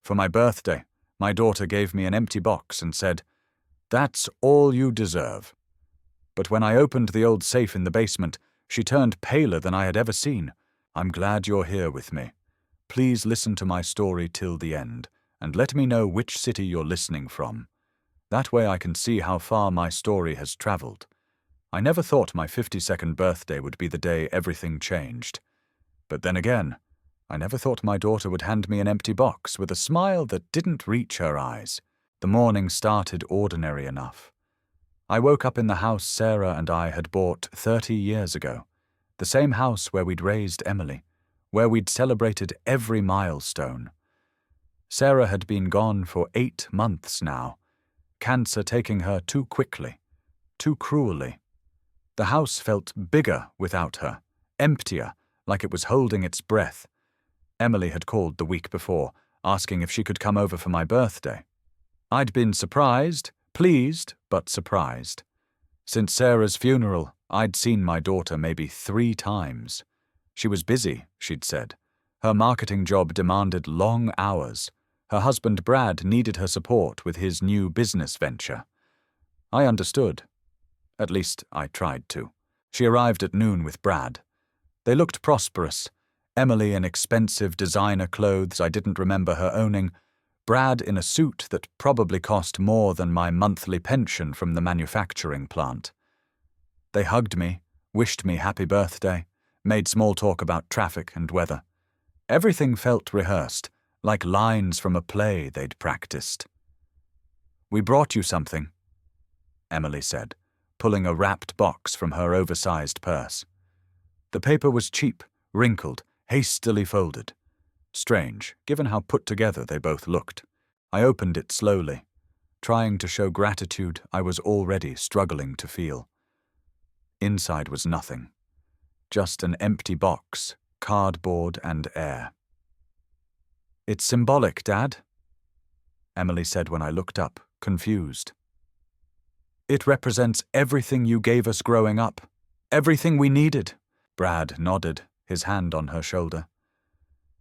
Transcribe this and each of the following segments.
For my birthday, my daughter gave me an empty box and said, "That's all you deserve." But when I opened the old safe in the basement, she turned paler than I had ever seen. "I'm glad you're here with me. Please listen to my story till the end, and let me know which city you're listening from. That way I can see how far my story has traveled. I never thought my 52nd birthday would be the day everything changed. But then again, I never thought my daughter would hand me an empty box with a smile that didn't reach her eyes. The morning started ordinary enough. I woke up in the house Sarah and I had bought 30 years ago, the same house where we'd raised Emily, where we'd celebrated every milestone. Sarah had been gone for 8 months now, cancer taking her too quickly, too cruelly. The house felt bigger without her, emptier, like it was holding its breath. Emily had called the week before, asking if she could come over for my birthday. I'd been surprised, pleased, but surprised. Since Sarah's funeral, I'd seen my daughter maybe 3 times. She was busy, she'd said. Her marketing job demanded long hours. Her husband Brad needed her support with his new business venture. I understood. At least, I tried to. She arrived at noon with Brad. They looked prosperous. Emily in expensive designer clothes I didn't remember her owning, Brad in a suit that probably cost more than my monthly pension from the manufacturing plant. They hugged me, wished me happy birthday, made small talk about traffic and weather. Everything felt rehearsed, like lines from a play they'd practiced. "We brought you something," Emily said, pulling a wrapped box from her oversized purse. The paper was cheap, wrinkled, hastily folded. Strange, given how put together they both looked. I opened it slowly, trying to show gratitude I was already struggling to feel. Inside was nothing. Just an empty box, cardboard and air. "It's symbolic, Dad," Emily said when I looked up, confused. "It represents everything you gave us growing up, everything we needed." Brad nodded, his hand on her shoulder.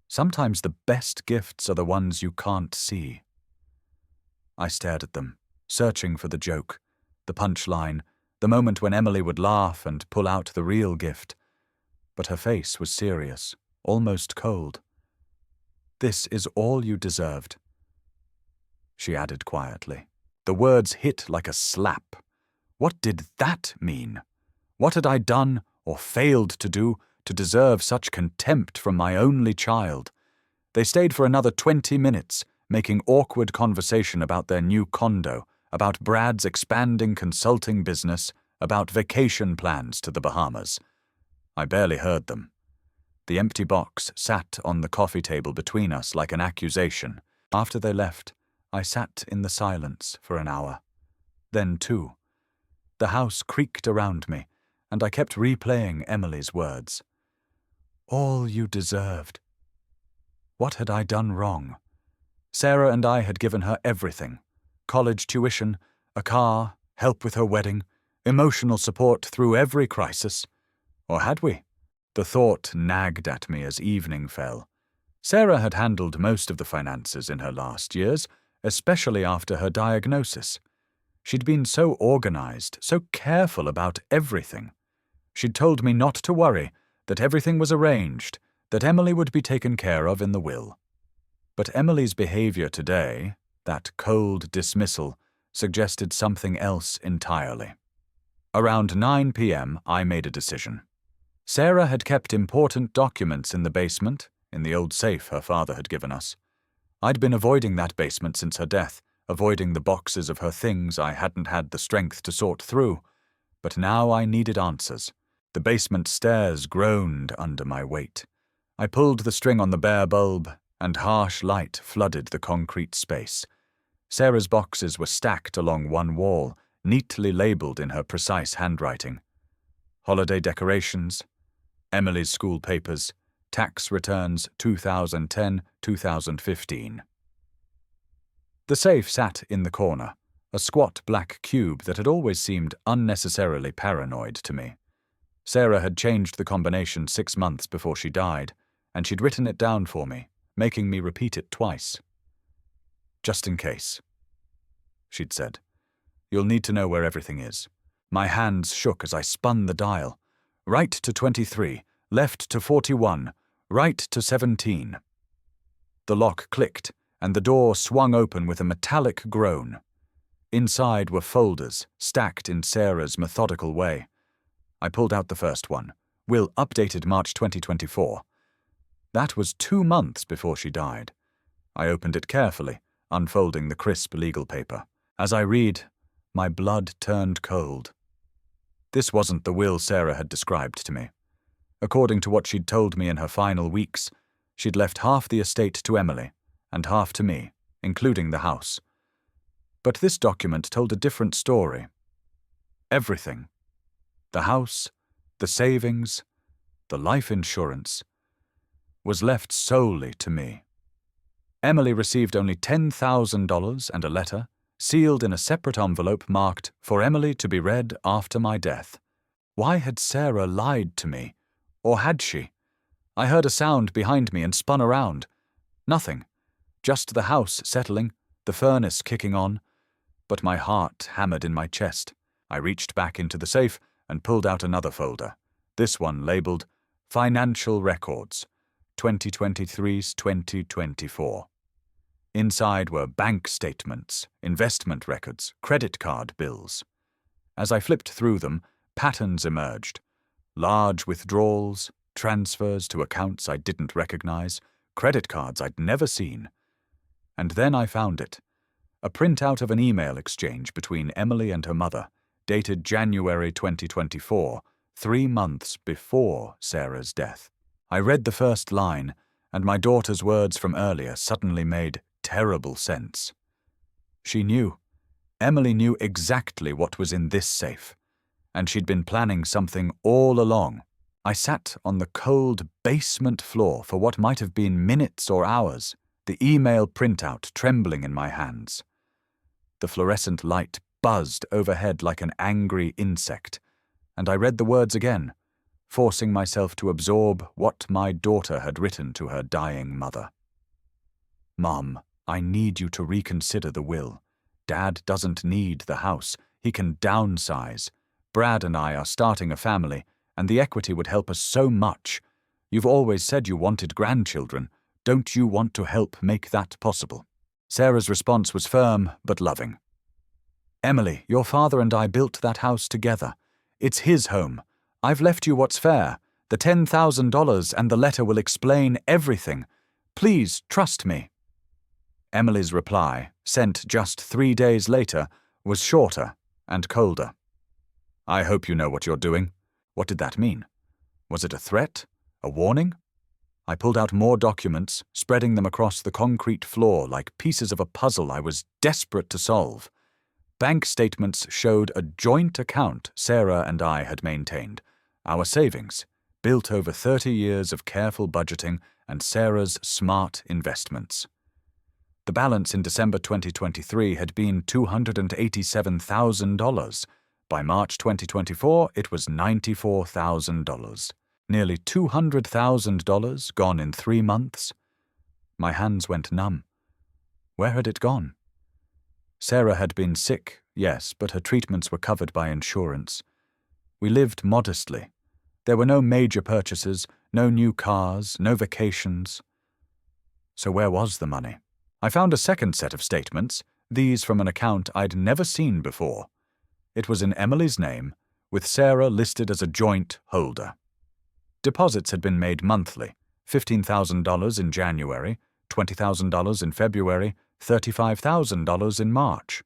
"Sometimes the best gifts are the ones you can't see." I stared at them, searching for the joke, the punchline, the moment when Emily would laugh and pull out the real gift. But her face was serious, almost cold. "This is all you deserved," she added quietly. The words hit like a slap. What did that mean? What had I done, or failed to do, to deserve such contempt from my only child? They stayed for another 20 minutes, making awkward conversation about their new condo, about Brad's expanding consulting business, about vacation plans to the Bahamas. I barely heard them. The empty box sat on the coffee table between us like an accusation. After they left, I sat in the silence for an hour. Then 2. The house creaked around me, and I kept replaying Emily's words. All you deserved. What had I done wrong? Sarah and I had given her everything. College tuition, a car, help with her wedding, emotional support through every crisis. Or had we? The thought nagged at me as evening fell. Sarah had handled most of the finances in her last years, especially after her diagnosis. She'd been so organized, so careful about everything. She'd told me not to worry, that everything was arranged, that Emily would be taken care of in the will. But Emily's behavior today, that cold dismissal, suggested something else entirely. Around 9 p.m., I made a decision. Sarah had kept important documents in the basement, in the old safe her father had given us. I'd been avoiding that basement since her death, avoiding the boxes of her things I hadn't had the strength to sort through. But now I needed answers. The basement stairs groaned under my weight. I pulled the string on the bare bulb, and harsh light flooded the concrete space. Sarah's boxes were stacked along one wall, neatly labeled in her precise handwriting. Holiday decorations, Emily's school papers, tax returns 2010-2015. The safe sat in the corner, a squat black cube that had always seemed unnecessarily paranoid to me. Sarah had changed the combination 6 months before she died, and she'd written it down for me, making me repeat it twice. Just in case, she'd said. You'll need to know where everything is. My hands shook as I spun the dial. Right to 23, left to 41, right to 17. The lock clicked, and the door swung open with a metallic groan. Inside were folders, stacked in Sarah's methodical way. I pulled out the first one. Will updated March 2024. That was 2 months before she died. I opened it carefully, unfolding the crisp legal paper. As I read, my blood turned cold. This wasn't the will Sarah had described to me. According to what she'd told me in her final weeks, she'd left half the estate to Emily and half to me, including the house. But this document told a different story. Everything. The house, the savings, the life insurance, was left solely to me. Emily received only $10,000 and a letter, sealed in a separate envelope marked, "For Emily to be read after my death." Why had Sarah lied to me? Or had she? I heard a sound behind me and spun around. Nothing. Just the house settling, the furnace kicking on. But my heart hammered in my chest. I reached back into the safe and pulled out another folder. This one labeled Financial Records, 2023-2024. Inside were bank statements, investment records, credit card bills. As I flipped through them, patterns emerged. Large withdrawals, transfers to accounts I didn't recognize, credit cards I'd never seen. And then I found it. A printout of an email exchange between Emily and her mother, dated January 2024, 3 months before Sarah's death. I read the first line, and my daughter's words from earlier suddenly made terrible sense. She knew. Emily knew exactly what was in this safe, and she'd been planning something all along. I sat on the cold basement floor for what might have been minutes or hours, the email printout trembling in my hands. The fluorescent light buzzed overhead like an angry insect, and I read the words again, forcing myself to absorb what my daughter had written to her dying mother. "Mom, I need you to reconsider the will. Dad doesn't need the house. He can downsize. Brad and I are starting a family, and the equity would help us so much. You've always said you wanted grandchildren. Don't you want to help make that possible?" Sarah's response was firm but loving. "Emily, your father and I built that house together. It's his home. I've left you what's fair. The $10,000 and the letter will explain everything. Please trust me." Emily's reply, sent just 3 days later, was shorter and colder. "I hope you know what you're doing." What did that mean? Was it a threat? A warning? I pulled out more documents, spreading them across the concrete floor like pieces of a puzzle I was desperate to solve. Bank statements showed a joint account Sarah and I had maintained. Our savings, built over 30 years of careful budgeting and Sarah's smart investments. The balance in December 2023 had been $287,000. By March 2024, it was $94,000. Nearly $200,000 gone in 3 months. My hands went numb. Where had it gone? Sarah had been sick, yes, but her treatments were covered by insurance. We lived modestly. There were no major purchases, no new cars, no vacations. So where was the money? I found a second set of statements, these from an account I'd never seen before. It was in Emily's name, with Sarah listed as a joint holder. Deposits had been made monthly, $15,000 in January, $20,000 in February, $35,000 in March.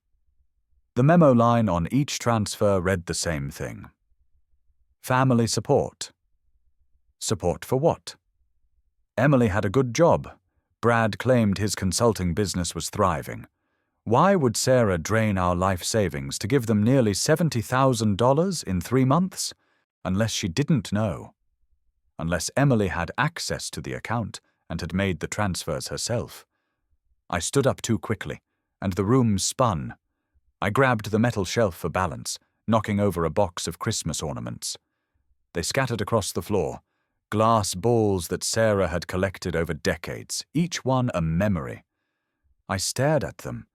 The memo line on each transfer read the same thing. Family support. Support for what? Emily had a good job. Brad claimed his consulting business was thriving. Why would Sarah drain our life savings to give them nearly $70,000 in 3 months? Unless she didn't know. Unless Emily had access to the account and had made the transfers herself. I stood up too quickly, and the room spun. I grabbed the metal shelf for balance, knocking over a box of Christmas ornaments. They scattered across the floor, glass balls that Sarah had collected over decades, each one a memory. I stared at them,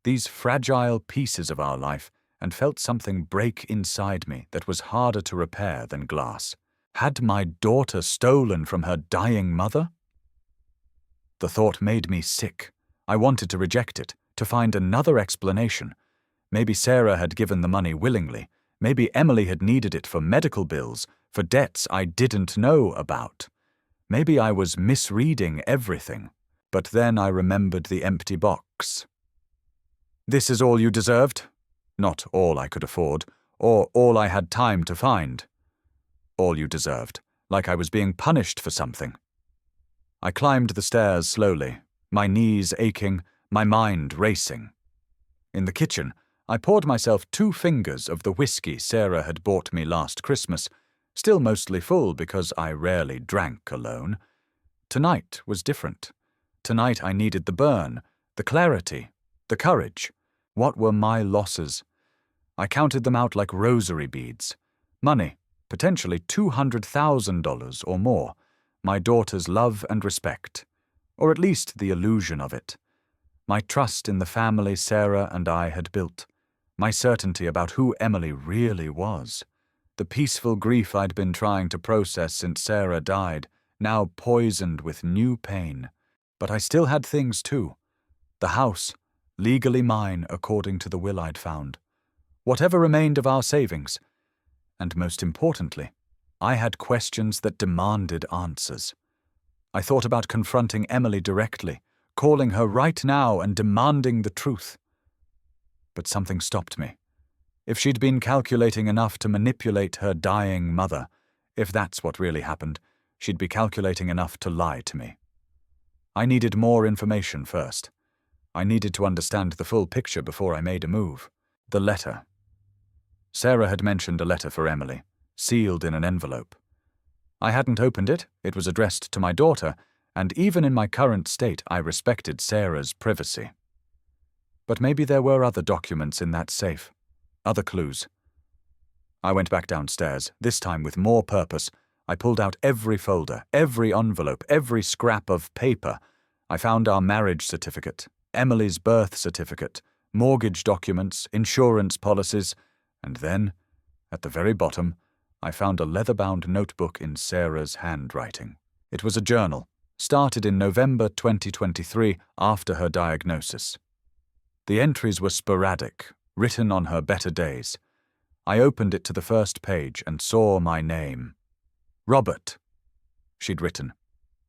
these fragile pieces of our life, and felt something break inside me that was harder to repair than glass. Had my daughter stolen from her dying mother? The thought made me sick. I wanted to reject it, to find another explanation. Maybe Sarah had given the money willingly. Maybe Emily had needed it for medical bills, for debts I didn't know about. Maybe I was misreading everything. But then I remembered the empty box. This is all you deserved? Not all I could afford, or all I had time to find. All you deserved, like I was being punished for something. I climbed the stairs slowly, my knees aching, my mind racing. In the kitchen, I poured myself 2 fingers of the whiskey Sarah had bought me last Christmas, still mostly full because I rarely drank alone. Tonight was different. Tonight I needed the burn, the clarity, the courage. What were my losses? I counted them out like rosary beads. Money, potentially $200,000 or more. My daughter's love and respect, or at least the illusion of it. My trust in the family Sarah and I had built. My certainty about who Emily really was. The peaceful grief I'd been trying to process since Sarah died, now poisoned with new pain. But I still had things too. The house, legally mine according to the will I'd found. Whatever remained of our savings. And most importantly, I had questions that demanded answers. I thought about confronting Emily directly, calling her right now and demanding the truth. But something stopped me. If she'd been calculating enough to manipulate her dying mother, if that's what really happened, she'd be calculating enough to lie to me. I needed more information first. I needed to understand the full picture before I made a move. The letter. Sarah had mentioned a letter for Emily, sealed in an envelope. I hadn't opened it, it was addressed to my daughter, and even in my current state I respected Sarah's privacy. But maybe there were other documents in that safe, other clues. I went back downstairs, this time with more purpose. I pulled out every folder, every envelope, every scrap of paper. I found our marriage certificate, Emily's birth certificate, mortgage documents, insurance policies, and then, at the very bottom, I found a leather-bound notebook in Sarah's handwriting. It was a journal, started in November 2023 after her diagnosis. The entries were sporadic, written on her better days. I opened it to the first page and saw my name. Robert, she'd written.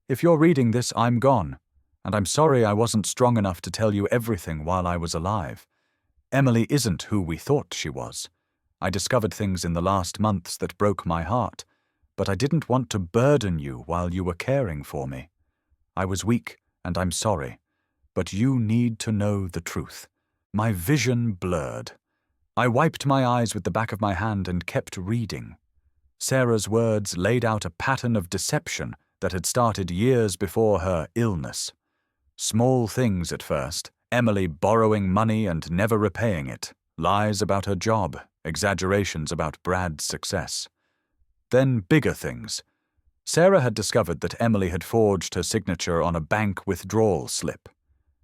If you're reading this, I'm gone, and I'm sorry I wasn't strong enough to tell you everything while I was alive. Emily isn't who we thought she was. I discovered things in the last months that broke my heart, but I didn't want to burden you while you were caring for me. I was weak, and I'm sorry, but you need to know the truth. My vision blurred. I wiped my eyes with the back of my hand and kept reading. Sarah's words laid out a pattern of deception that had started years before her illness. Small things at first, Emily borrowing money and never repaying it, lies about her job, exaggerations about Brad's success. Then bigger things. Sarah had discovered that Emily had forged her signature on a bank withdrawal slip,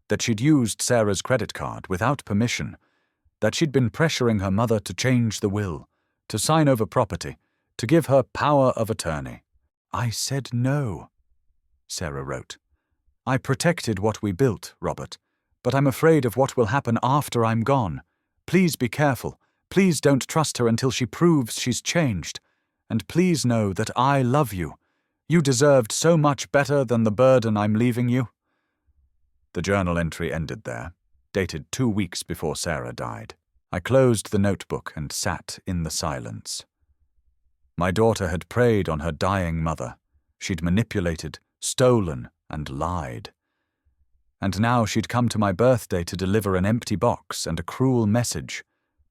that she'd used Sarah's credit card without permission, that she'd been pressuring her mother to change the will, to sign over property, to give her power of attorney. I said no, Sarah wrote. I protected what we built, Robert, but I'm afraid of what will happen after I'm gone. Please be careful. Please don't trust her until she proves she's changed. And please know that I love you. You deserved so much better than the burden I'm leaving you. The journal entry ended there, dated 2 weeks before Sarah died. I closed the notebook and sat in the silence. My daughter had preyed on her dying mother. She'd manipulated, stolen, and lied. And now she'd come to my birthday to deliver an empty box and a cruel message,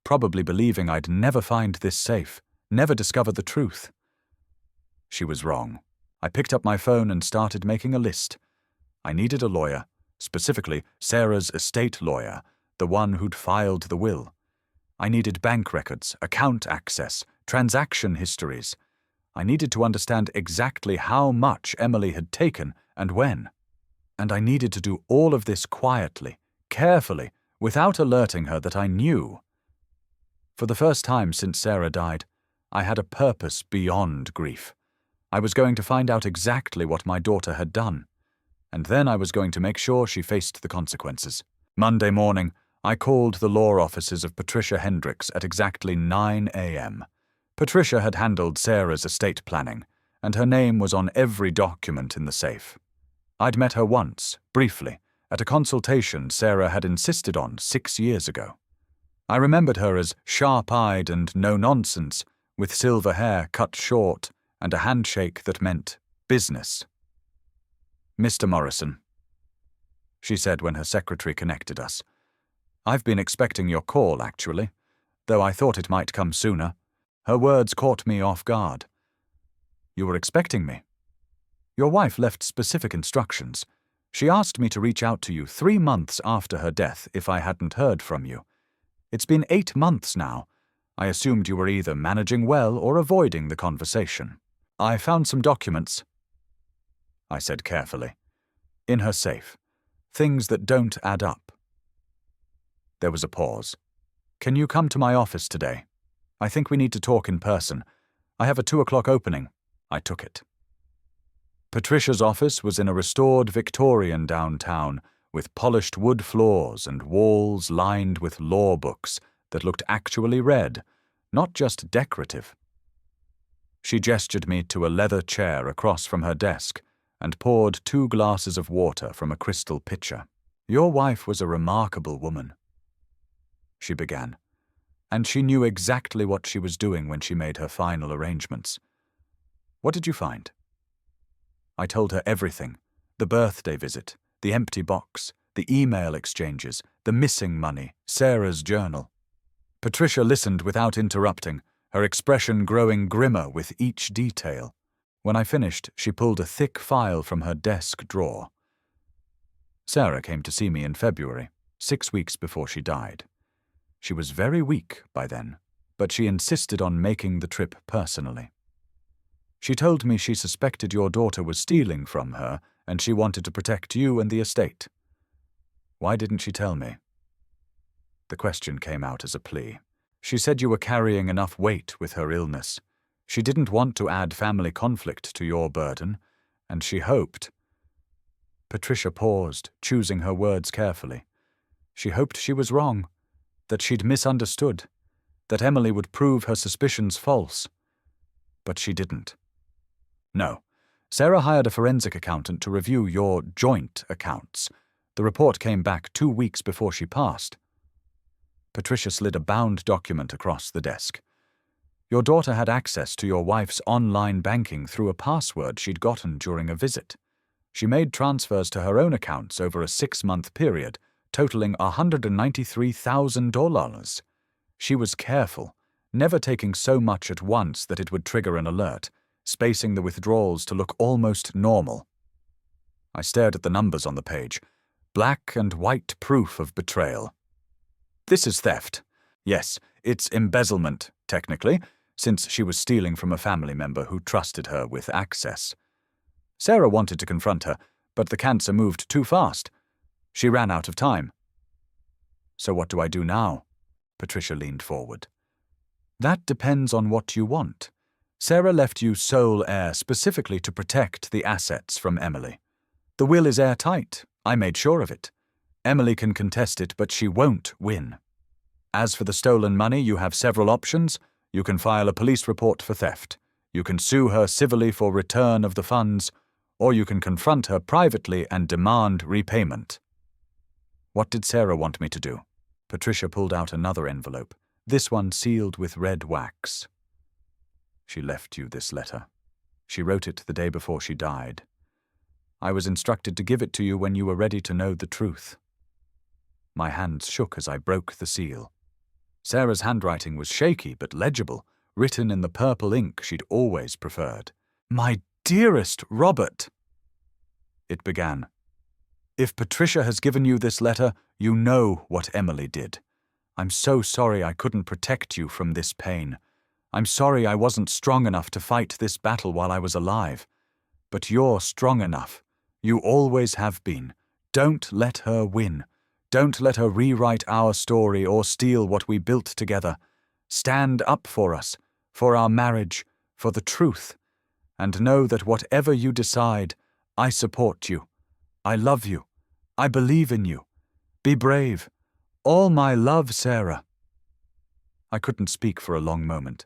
probably believing I'd never find this safe, never discover the truth. She was wrong. I picked up my phone and started making a list. I needed a lawyer, specifically Sarah's estate lawyer, the one who'd filed the will. I needed bank records, account access, transaction histories. I needed to understand exactly how much Emily had taken and when. And I needed to do all of this quietly, carefully, without alerting her that I knew. For the first time since Sarah died, I had a purpose beyond grief. I was going to find out exactly what my daughter had done, and then I was going to make sure she faced the consequences. Monday morning, I called the law offices of Patricia Hendricks at exactly 9 a.m. Patricia had handled Sarah's estate planning, and her name was on every document in the safe. I'd met her once, briefly, at a consultation Sarah had insisted on 6 years ago. I remembered her as sharp-eyed and no-nonsense, with silver hair cut short and a handshake that meant business. "Mr. Morrison," she said when her secretary connected us. "I've been expecting your call, actually, though I thought it might come sooner." Her words caught me off guard. "You were expecting me?" "Your wife left specific instructions. She asked me to reach out to you 3 months after her death if I hadn't heard from you. It's been 8 months now. I assumed you were either managing well or avoiding the conversation. I found some documents," I said carefully, "in her safe. Things that don't add up." There was a pause. "Can you come to my office today? I think we need to talk in person. I have a 2 o'clock opening." I took it. Patricia's office was in a restored Victorian downtown, with polished wood floors and walls lined with law books that looked actually read, not just decorative. She gestured me to a leather chair across from her desk and poured 2 glasses of water from a crystal pitcher. "Your wife was a remarkable woman," she began, "and she knew exactly what she was doing when she made her final arrangements. What did you find?" I told her everything: the birthday visit, the empty box, the email exchanges, the missing money, Sarah's journal. Patricia listened without interrupting, her expression growing grimmer with each detail. When I finished, she pulled a thick file from her desk drawer. Sarah came to see me in February, 6 weeks before she died. She was very weak by then, but she insisted on making the trip personally. She told me she suspected your daughter was stealing from her and she wanted to protect you and the estate. Why didn't she tell me? The question came out as a plea. She said you were carrying enough weight with her illness. She didn't want to add family conflict to your burden, and she hoped. Patricia paused, choosing her words carefully. She hoped she was wrong, that she'd misunderstood, that Emily would prove her suspicions false. But she didn't. No. Sarah hired a forensic accountant to review your joint accounts. The report came back 2 weeks before she passed. Patricia slid a bound document across the desk. Your daughter had access to your wife's online banking through a password she'd gotten during a visit. She made transfers to her own accounts over a 6-month period, totaling $193,000. She was careful, never taking so much at once that it would trigger an alert, spacing the withdrawals to look almost normal. I stared at the numbers on the page. Black and white proof of betrayal. This is theft. Yes, it's embezzlement, technically, since she was stealing from a family member who trusted her with access. Sarah wanted to confront her, but the cancer moved too fast. She ran out of time. So what do I do now? Patricia leaned forward. That depends on what you want. Sarah left you sole heir specifically to protect the assets from Emily. The will is airtight. I made sure of it. Emily can contest it, but she won't win. As for the stolen money, you have several options. You can file a police report for theft. You can sue her civilly for return of the funds, or you can confront her privately and demand repayment. What did Sarah want me to do? Patricia pulled out another envelope, this one sealed with red wax. She left you this letter. She wrote it the day before she died. I was instructed to give it to you when you were ready to know the truth. My hands shook as I broke the seal. Sarah's handwriting was shaky but legible, written in the purple ink she'd always preferred. My dearest Robert, it began. If Patricia has given you this letter, you know what Emily did. I'm so sorry I couldn't protect you from this pain. I'm sorry I wasn't strong enough to fight this battle while I was alive. But you're strong enough. You always have been. Don't let her win. Don't let her rewrite our story or steal what we built together. Stand up for us, for our marriage, for the truth, and know that whatever you decide, I support you. I love you. I believe in you. Be brave. All my love, Sarah." I couldn't speak for a long moment.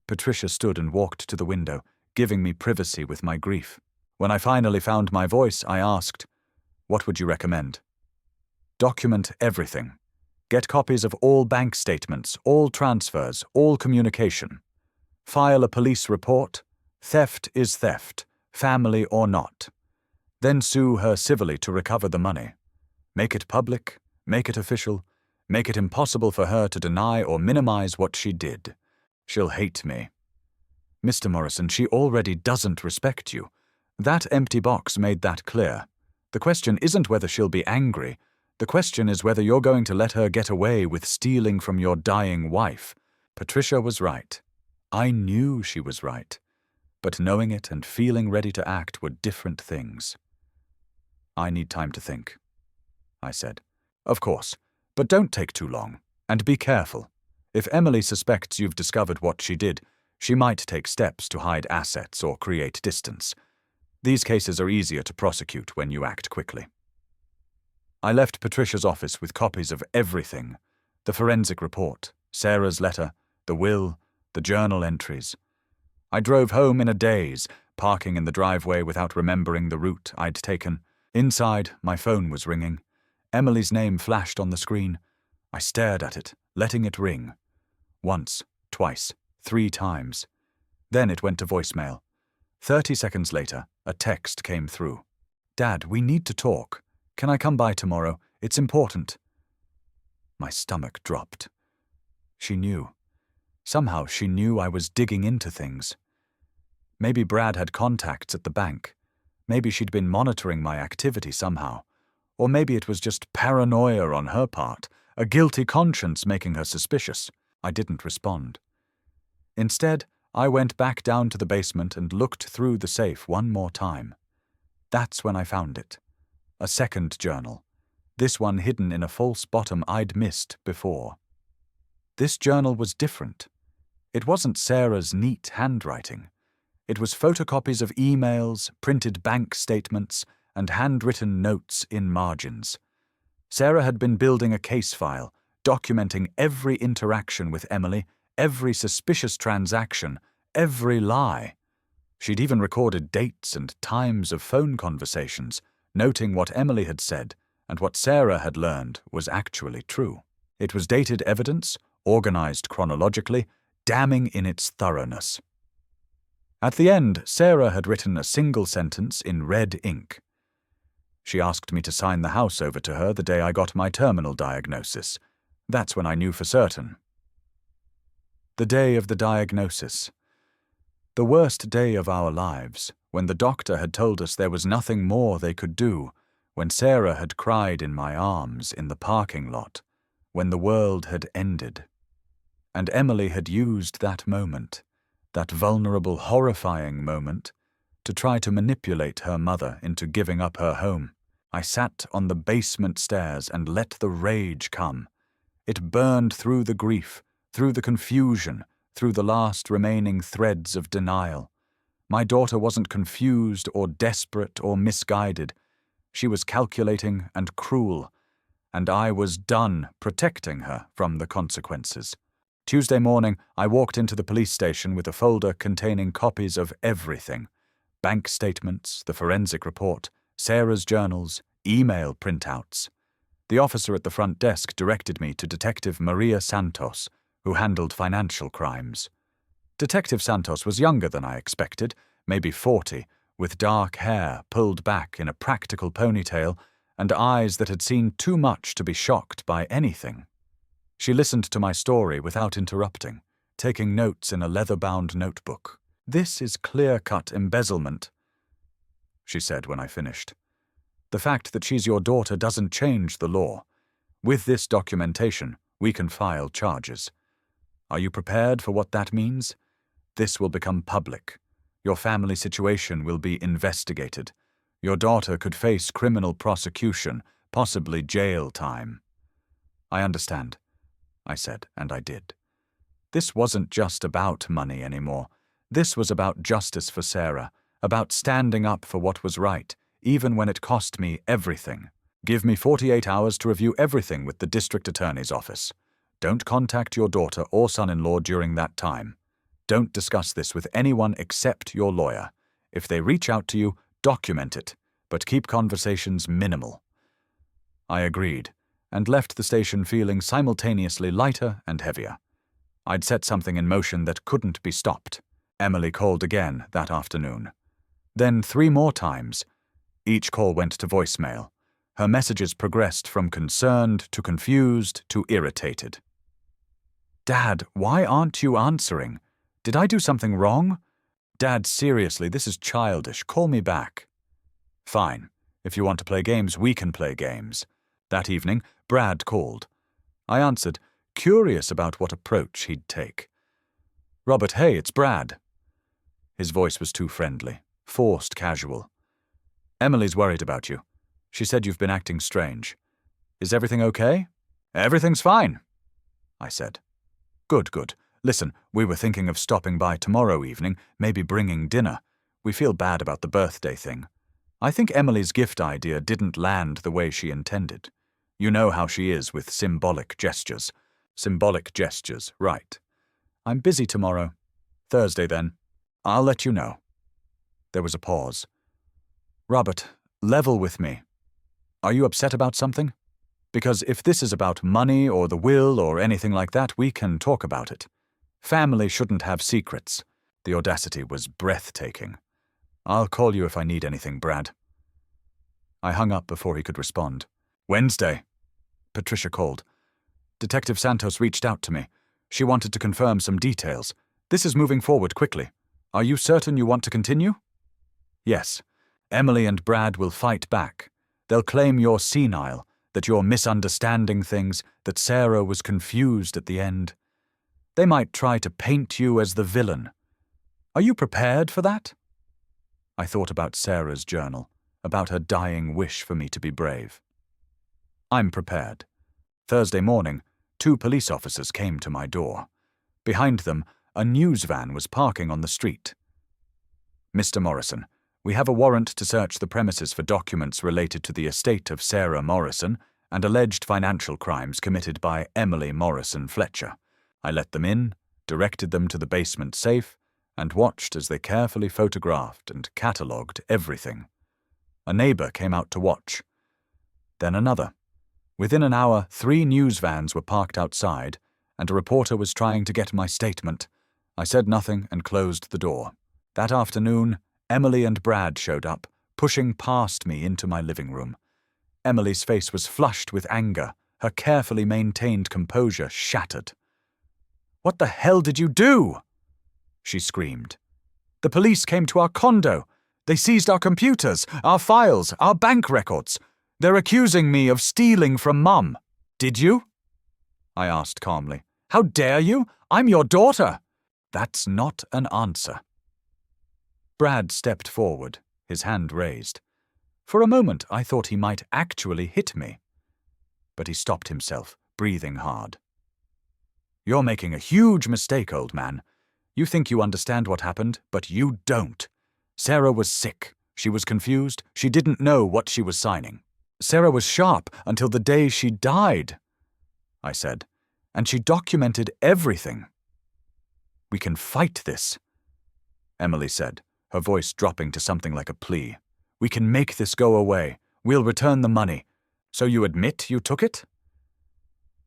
Patricia stood and walked to the window, giving me privacy with my grief. When I finally found my voice, I asked, "What would you recommend?" "Document everything. Get copies of all bank statements, all transfers, all communication. File a police report. Theft is theft, family or not. Then sue her civilly to recover the money. Make it public, make it official, make it impossible for her to deny or minimize what she did. She'll hate me." "Mr. Morrison, she already doesn't respect you. That empty box made that clear. The question isn't whether she'll be angry. The question is whether you're going to let her get away with stealing from your dying wife." Patricia was right. I knew she was right. But knowing it and feeling ready to act were different things. "I need time to think," I said. "Of course, but don't take too long. And be careful. If Emily suspects you've discovered what she did, she might take steps to hide assets or create distance. These cases are easier to prosecute when you act quickly." I left Patricia's office with copies of everything: the forensic report, Sarah's letter, the will, the journal entries. I drove home in a daze, parking in the driveway without remembering the route I'd taken. Inside, my phone was ringing. Emily's name flashed on the screen. I stared at it, letting it ring. Once, twice, 3 times. Then it went to voicemail. 30 seconds later, a text came through. "Dad, we need to talk. Can I come by tomorrow? It's important." My stomach dropped. She knew. Somehow she knew I was digging into things. Maybe Brad had contacts at the bank. Maybe she'd been monitoring my activity somehow. Or maybe it was just paranoia on her part, a guilty conscience making her suspicious. I didn't respond. Instead, I went back down to the basement and looked through the safe one more time. That's when I found it. A second journal. This one hidden in a false bottom I'd missed before. This journal was different. It wasn't Sarah's neat handwriting. It was photocopies of emails, printed bank statements, and handwritten notes in margins. Sarah had been building a case file, documenting every interaction with Emily, every suspicious transaction, every lie. She'd even recorded dates and times of phone conversations, noting what Emily had said and what Sarah had learned was actually true. It was dated evidence, organized chronologically, damning in its thoroughness. At the end, Sarah had written a single sentence in red ink. She asked me to sign the house over to her the day I got my terminal diagnosis. That's when I knew for certain. The day of the diagnosis. The worst day of our lives, when the doctor had told us there was nothing more they could do, when Sarah had cried in my arms in the parking lot, when the world had ended. And Emily had used that moment, that vulnerable, horrifying moment, to try to manipulate her mother into giving up her home. I sat on the basement stairs and let the rage come. It burned through the grief, through the confusion, through the last remaining threads of denial. My daughter wasn't confused or desperate or misguided. She was calculating and cruel, and I was done protecting her from the consequences. Tuesday morning, I walked into the police station with a folder containing copies of everything: bank statements, the forensic report, Sarah's journals, email printouts. The officer at the front desk directed me to Detective Maria Santos, who handled financial crimes. Detective Santos was younger than I expected, maybe 40, with dark hair pulled back in a practical ponytail and eyes that had seen too much to be shocked by anything. She listened to my story without interrupting, taking notes in a leather-bound notebook. "This is clear-cut embezzlement," she said when I finished. "The fact that she's your daughter doesn't change the law. With this documentation, we can file charges. Are you prepared for what that means? This will become public. Your family situation will be investigated. Your daughter could face criminal prosecution, possibly jail time. I understand, I said, and I did. This wasn't just about money anymore. This was about justice for Sarah, about standing up for what was right, even when it cost me everything. Give me 48 hours to review everything with the district attorney's office. Don't contact your daughter or son-in-law during that time. Don't discuss this with anyone except your lawyer. If they reach out to you, document it, but keep conversations minimal. I agreed, and left the station feeling simultaneously lighter and heavier. I'd set something in motion that couldn't be stopped. Emily called again that afternoon. Then 3 more times. Each call went to voicemail. Her messages progressed from concerned to confused to irritated. Dad, why aren't you answering? Did I do something wrong? Dad, seriously, this is childish. Call me back. Fine. If you want to play games, we can play games. That evening, Brad called. I answered, curious about what approach he'd take. Robert, hey, it's Brad. His voice was too friendly, forced casual. Emily's worried about you. She said you've been acting strange. Is everything okay? Everything's fine, I said. Good, good. Listen, we were thinking of stopping by tomorrow evening, maybe bringing dinner. We feel bad about the birthday thing. I think Emily's gift idea didn't land the way she intended. You know how she is with symbolic gestures. Symbolic gestures, right. I'm busy tomorrow. Thursday, then. I'll let you know. There was a pause. Robert, level with me. Are you upset about something? Because if this is about money or the will or anything like that, we can talk about it. Family shouldn't have secrets. The audacity was breathtaking. I'll call you if I need anything, Brad. I hung up before he could respond. Wednesday. Patricia called. Detective Santos reached out to me. She wanted to confirm some details. This is moving forward quickly. Are you certain you want to continue? Yes. Emily and Brad will fight back. They'll claim you're senile, that you're misunderstanding things, that Sarah was confused at the end. They might try to paint you as the villain. Are you prepared for that? I thought about Sarah's journal, about her dying wish for me to be brave. I'm prepared. Thursday morning, 2 police officers came to my door. Behind them, a news van was parking on the street. Mr. Morrison, we have a warrant to search the premises for documents related to the estate of Sarah Morrison and alleged financial crimes committed by Emily Morrison Fletcher. I let them in, directed them to the basement safe, and watched as they carefully photographed and catalogued everything. A neighbor came out to watch. Then another. Within an hour, 3 news vans were parked outside, and a reporter was trying to get my statement. I said nothing and closed the door. That afternoon, Emily and Brad showed up, pushing past me into my living room. Emily's face was flushed with anger, her carefully maintained composure shattered. "What the hell did you do?" she screamed. "The police came to our condo. They seized our computers, our files, our bank records. They're accusing me of stealing from Mum." "Did you?" I asked calmly. "How dare you? I'm your daughter." "That's not an answer." Brad stepped forward, his hand raised. For a moment I thought he might actually hit me. But he stopped himself, breathing hard. "You're making a huge mistake, old man. You think you understand what happened, but you don't. Sarah was sick. She was confused. She didn't know what she was signing. Sarah was sharp until the day she died," I said, "and she documented everything." "We can fight this," Emily said, her voice dropping to something like a plea. "We can make this go away. We'll return the money. So you admit you took it?"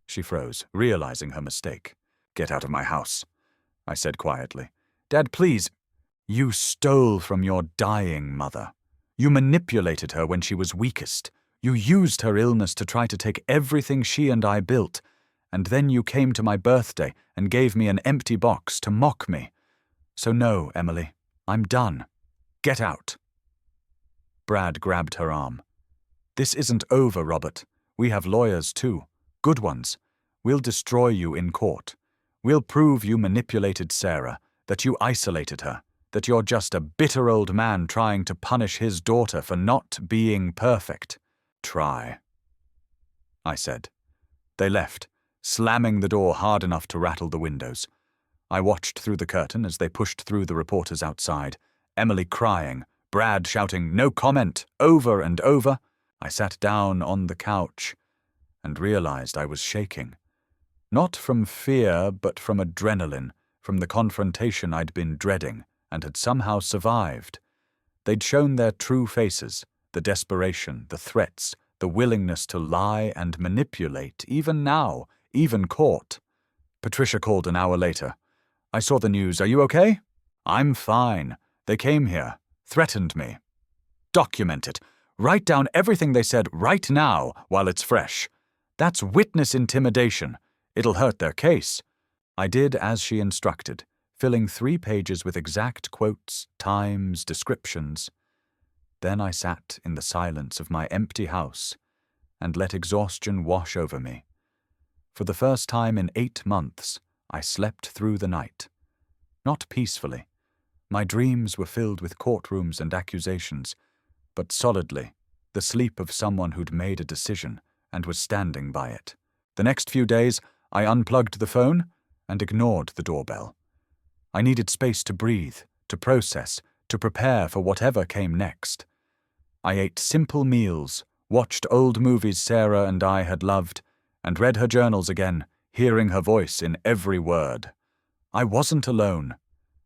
She froze, realizing her mistake. "Get out of my house," I said quietly. "Dad, please." "You stole from your dying mother. You manipulated her when she was weakest. You used her illness to try to take everything she and I built, and then you came to my birthday and gave me an empty box to mock me. So no, Emily, I'm done. Get out." Brad grabbed her arm. "This isn't over, Robert. We have lawyers too. Good ones. We'll destroy you in court. We'll prove you manipulated Sarah, that you isolated her, that you're just a bitter old man trying to punish his daughter for not being perfect. Try." I said. They left, slamming the door hard enough to rattle the windows. I watched through the curtain as they pushed through the reporters outside, Emily crying, Brad shouting, "No comment," over and over. I sat down on the couch and realized I was shaking. Not from fear, but from adrenaline, from the confrontation I'd been dreading and had somehow survived. They'd shown their true faces, the desperation, the threats, the willingness to lie and manipulate, even now, even caught. Patricia called an hour later. "I saw the news. Are you okay?" "I'm fine. They came here, threatened me." "Document it. Write down everything they said right now while it's fresh. That's witness intimidation. It'll hurt their case." I did as she instructed, filling 3 pages with exact quotes, times, descriptions. Then I sat in the silence of my empty house and let exhaustion wash over me. For the first time in 8 months, I slept through the night. Not peacefully. My dreams were filled with courtrooms and accusations, but solidly, the sleep of someone who'd made a decision and was standing by it. The next few days, I unplugged the phone and ignored the doorbell. I needed space to breathe, to process, to prepare for whatever came next. I ate simple meals, watched old movies Sarah and I had loved, and read her journals again, hearing her voice in every word. I wasn't alone.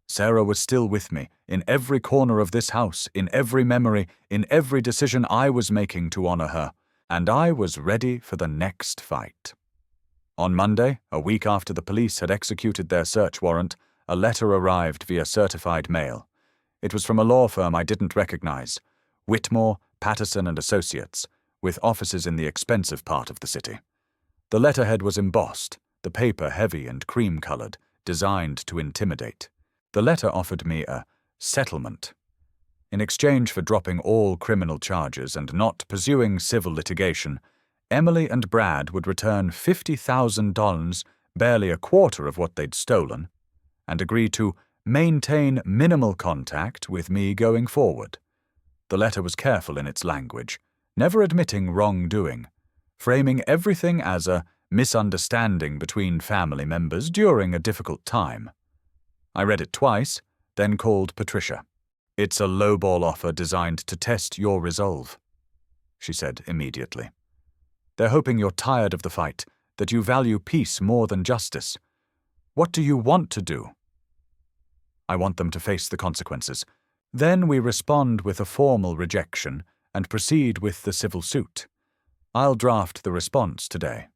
Sarah was still with me, in every corner of this house, in every memory, in every decision I was making to honor her, and I was ready for the next fight. On Monday, a week after the police had executed their search warrant, a letter arrived via certified mail. It was from a law firm I didn't recognize, Whitmore, Patterson and Associates, with offices in the expensive part of the city. The letterhead was embossed, the paper heavy and cream-colored, designed to intimidate. The letter offered me a settlement. In exchange for dropping all criminal charges and not pursuing civil litigation, Emily and Brad would return $50,000, barely a quarter of what they'd stolen, and agree to maintain minimal contact with me going forward. The letter was careful in its language, never admitting wrongdoing, framing everything as a misunderstanding between family members during a difficult time. I read it twice, then called Patricia. "It's a lowball offer designed to test your resolve," she said immediately. "They're hoping you're tired of the fight, that you value peace more than justice. What do you want to do?" "I want them to face the consequences. Then we respond with a formal rejection and proceed with the civil suit. I'll draft the response today."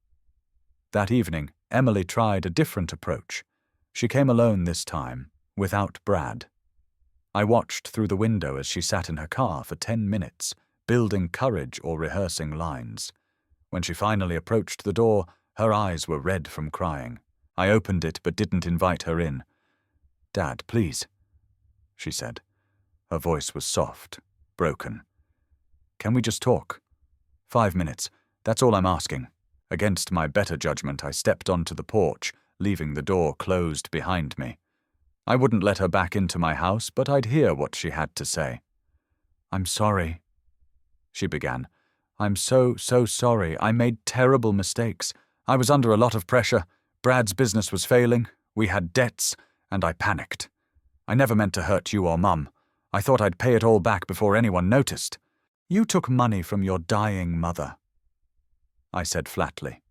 That evening, Emily tried a different approach. She came alone this time, without Brad. I watched through the window as she sat in her car for 10 minutes, building courage or rehearsing lines. When she finally approached the door, her eyes were red from crying. I opened it but didn't invite her in. "Dad, please," she said. Her voice was soft, broken. "Can we just talk? 5 minutes, that's all I'm asking." Against my better judgment, I stepped onto the porch, leaving the door closed behind me. I wouldn't let her back into my house, but I'd hear what she had to say. "I'm sorry," she began. "I'm so sorry. I made terrible mistakes. I was under a lot of pressure. Brad's business was failing. We had debts, and I panicked. I never meant to hurt you or Mum. I thought I'd pay it all back before anyone noticed. You took money from your dying mother," I said flatly.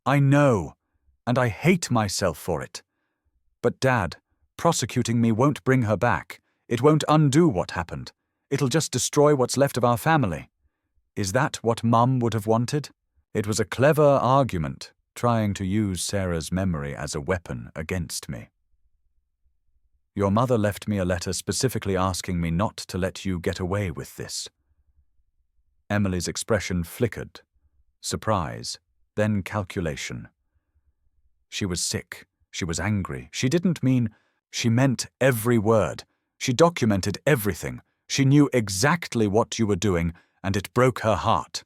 "I know, and I hate myself for it. But Dad, prosecuting me won't bring her back. It won't undo what happened. It'll just destroy what's left of our family. Is that what Mum would have wanted?" It was a clever argument, trying to use Sarah's memory as a weapon against me. "Your mother left me a letter specifically asking me not to let you get away with this." Emily's expression flickered. Surprise, then calculation. She was sick. She was angry. She didn't mean... She meant every word. She documented everything. She knew exactly what you were doing, and it broke her heart.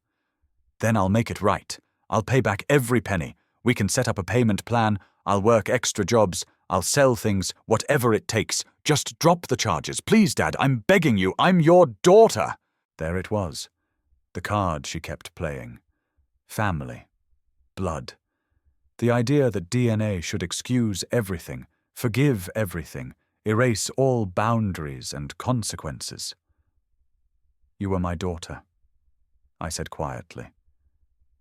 "Then I'll make it right. I'll pay back every penny. We can set up a payment plan. I'll work extra jobs. I'll sell things, whatever it takes. Just drop the charges. Please, Dad, I'm begging you. I'm your daughter." There it was. The card she kept playing. Family. Blood. The idea that DNA should excuse everything, forgive everything, erase all boundaries and consequences. You were my daughter, I said quietly.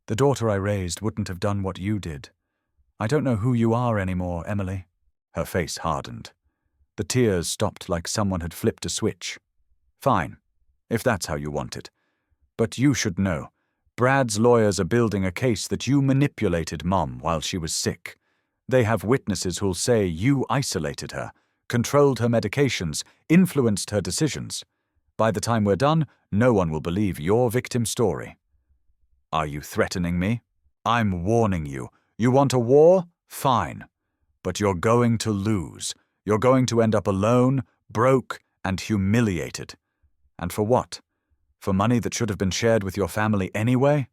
The daughter I raised wouldn't have done what you did. I don't know who you are anymore, Emily. Her face hardened. The tears stopped like someone had flipped a switch. Fine, if that's how you want it. But you should know. Brad's lawyers are building a case that you manipulated Mom while she was sick. They have witnesses who'll say you isolated her, controlled her medications, influenced her decisions. By the time we're done, no one will believe your victim's story. Are you threatening me? I'm warning you. You want a war? Fine. But you're going to lose. You're going to end up alone, broke, and humiliated. And for what? For money that should have been shared with your family anyway?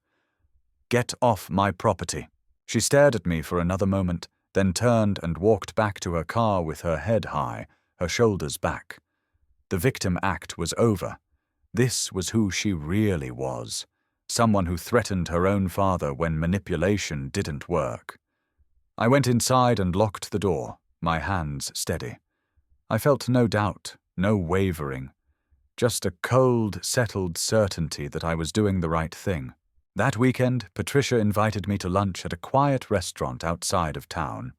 Get off my property. She stared at me for another moment, then turned and walked back to her car with her head high, her shoulders back. The victim act was over. This was who she really was. Someone who threatened her own father when manipulation didn't work. I went inside and locked the door, my hands steady. I felt no doubt, no wavering. Just a cold, settled certainty that I was doing the right thing. That weekend, Patricia invited me to lunch at a quiet restaurant outside of town.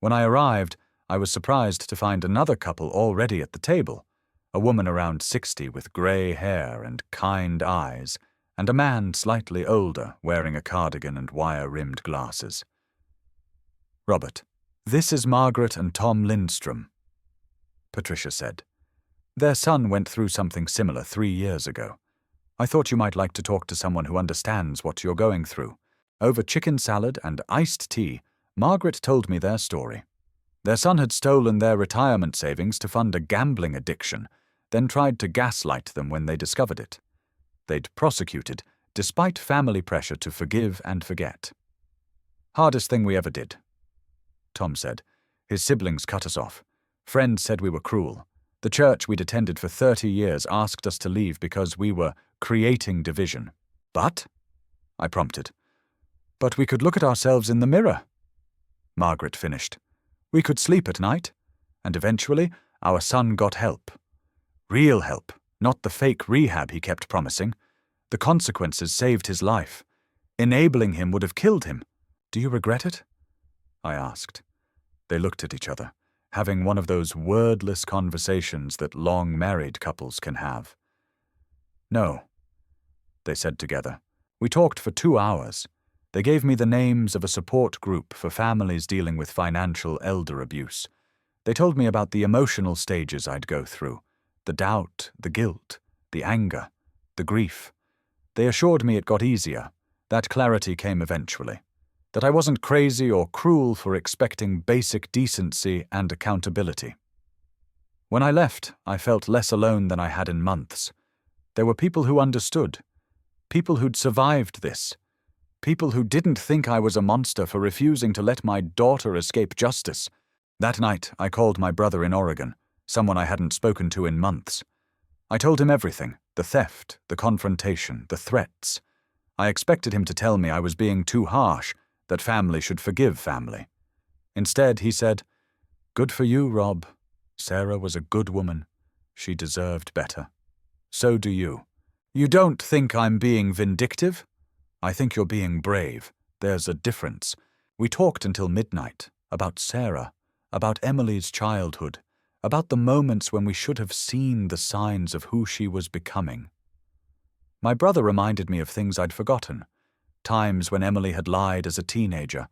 When I arrived, I was surprised to find another couple already at the table, a woman around 60 with grey hair and kind eyes, and a man slightly older wearing a cardigan and wire-rimmed glasses. Robert, this is Margaret and Tom Lindstrom, Patricia said. Their son went through something similar 3 years ago. I thought you might like to talk to someone who understands what you're going through. Over chicken salad and iced tea, Margaret told me their story. Their son had stolen their retirement savings to fund a gambling addiction, then tried to gaslight them when they discovered it. They'd prosecuted, despite family pressure to forgive and forget. Hardest thing we ever did, Tom said. His siblings cut us off. Friends said we were cruel. The church we'd attended for 30 years asked us to leave because we were creating division. But? I prompted. But we could look at ourselves in the mirror. Margaret finished. We could sleep at night. And eventually, our son got help. Real help, not the fake rehab he kept promising. The consequences saved his life. Enabling him would have killed him. Do you regret it? I asked. They looked at each other, having one of those wordless conversations that long married couples can have. No, they said together. We talked for 2 hours. They gave me the names of a support group for families dealing with financial elder abuse. They told me about the emotional stages I'd go through, the doubt, the guilt, the anger, the grief. They assured me it got easier. That clarity came eventually. That I wasn't crazy or cruel for expecting basic decency and accountability. When I left, I felt less alone than I had in months. There were people who understood, people who'd survived this, people who didn't think I was a monster for refusing to let my daughter escape justice. That night, I called my brother in Oregon, someone I hadn't spoken to in months. I told him everything, the theft, the confrontation, the threats. I expected him to tell me I was being too harsh, that family should forgive family. Instead, he said, "Good for you, Rob. Sarah was a good woman. She deserved better. So do you. You don't think I'm being vindictive? I think you're being brave. There's a difference. We talked until midnight, about Sarah, about Emily's childhood, about the moments when we should have seen the signs of who she was becoming. My brother reminded me of things I'd forgotten. Times when Emily had lied as a teenager,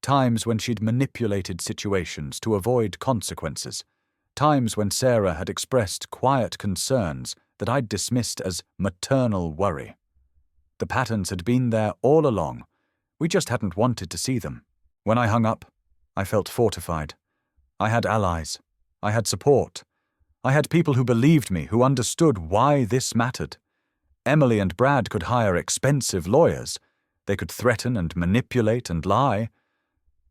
times when she'd manipulated situations to avoid consequences, times when Sarah had expressed quiet concerns that I'd dismissed as maternal worry. The patterns had been there all along. We just hadn't wanted to see them. When I hung up, I felt fortified. I had allies. I had support. I had people who believed me, who understood why this mattered. Emily and Brad could hire expensive lawyers. They could threaten and manipulate and lie.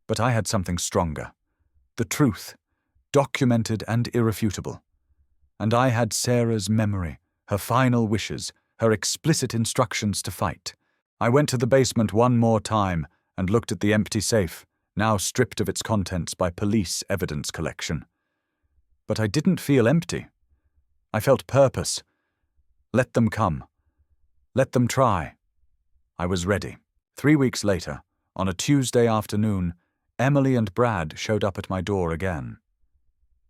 But I had something stronger. The truth, documented and irrefutable. And I had Sarah's memory, her final wishes, her explicit instructions to fight. I went to the basement one more time and looked at the empty safe, now stripped of its contents by police evidence collection. But I didn't feel empty. I felt purpose. Let them come. Let them try. I was ready. 3 weeks later, on a Tuesday afternoon, Emily and Brad showed up at my door again.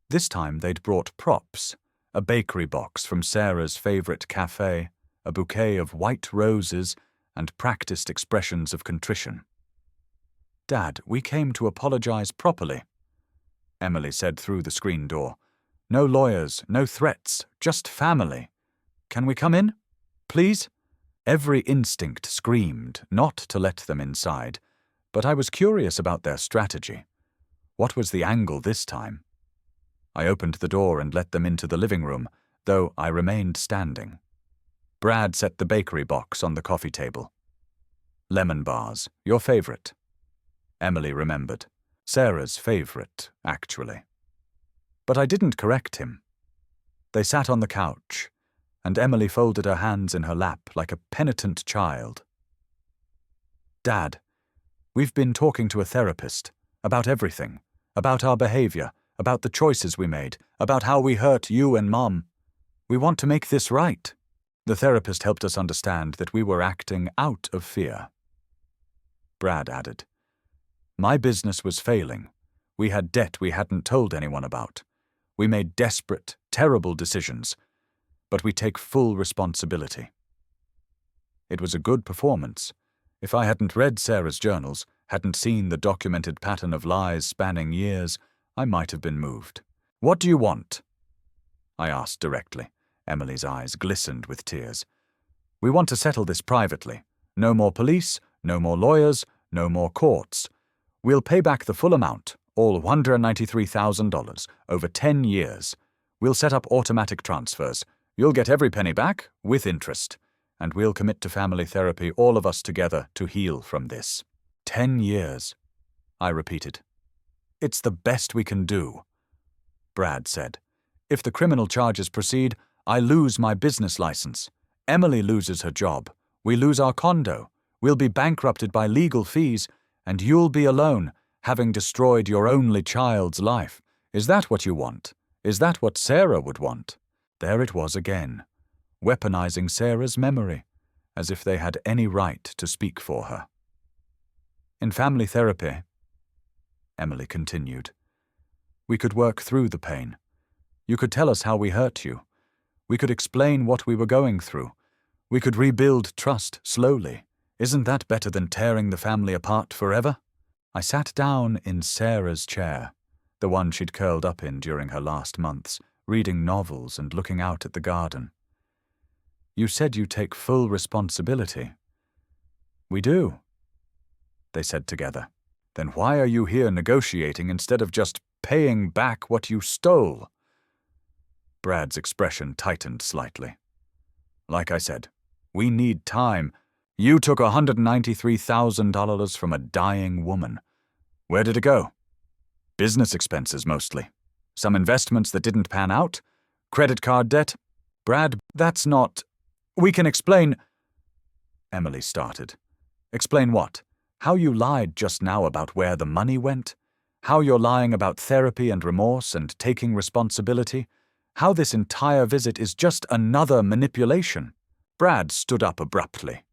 This time they'd brought props, a bakery box from Sarah's favorite cafe, a bouquet of white roses, and practiced expressions of contrition. "Dad, we came to apologize properly," Emily said through the screen door. "No lawyers, no threats, just family. Can we come in? Please?" Every instinct screamed not to let them inside, but I was curious about their strategy. What was the angle this time? I opened the door and let them into the living room, though I remained standing. Brad set the bakery box on the coffee table. "Lemon bars, your favorite." Emily remembered. Sarah's favorite, actually. But I didn't correct him. They sat on the couch, and Emily folded her hands in her lap like a penitent child. "Dad, we've been talking to a therapist about everything, about our behavior, about the choices we made, about how we hurt you and Mom. We want to make this right." The therapist helped us understand that we were acting out of fear. Brad added, "My business was failing. We had debt we hadn't told anyone about. We made desperate, terrible decisions, but we take full responsibility." It was a good performance. If I hadn't read Sarah's journals, hadn't seen the documented pattern of lies spanning years, I might have been moved. "What do you want?" I asked directly. Emily's eyes glistened with tears. "We want to settle this privately. No more police, no more lawyers, no more courts. We'll pay back the full amount, all $193,000, over 10 years. We'll set up automatic transfers. You'll get every penny back, with interest. And we'll commit to family therapy, all of us together, to heal from this." 10 years, I repeated. "It's the best we can do," Brad said. "If the criminal charges proceed, I lose my business license. Emily loses her job. We lose our condo. We'll be bankrupted by legal fees, and you'll be alone, having destroyed your only child's life. Is that what you want? Is that what Sarah would want?" There it was again, weaponizing Sarah's memory, as if they had any right to speak for her. "In family therapy," Emily continued, "we could work through the pain. You could tell us how we hurt you. We could explain what we were going through. We could rebuild trust slowly. Isn't that better than tearing the family apart forever?" I sat down in Sarah's chair, the one she'd curled up in during her last months, reading novels and looking out at the garden. "You said you take full responsibility." "We do," they said together. "Then why are you here negotiating instead of just paying back what you stole?" Brad's expression tightened slightly. "Like I said, we need time. You took $193,000 from a dying woman. Where did it go? Business expenses mostly. Some investments that didn't pan out? Credit card debt? Brad, that's not... We can explain..." Emily started. "Explain what? How you lied just now about where the money went? How you're lying about therapy and remorse and taking responsibility? How this entire visit is just another manipulation?" Brad stood up abruptly.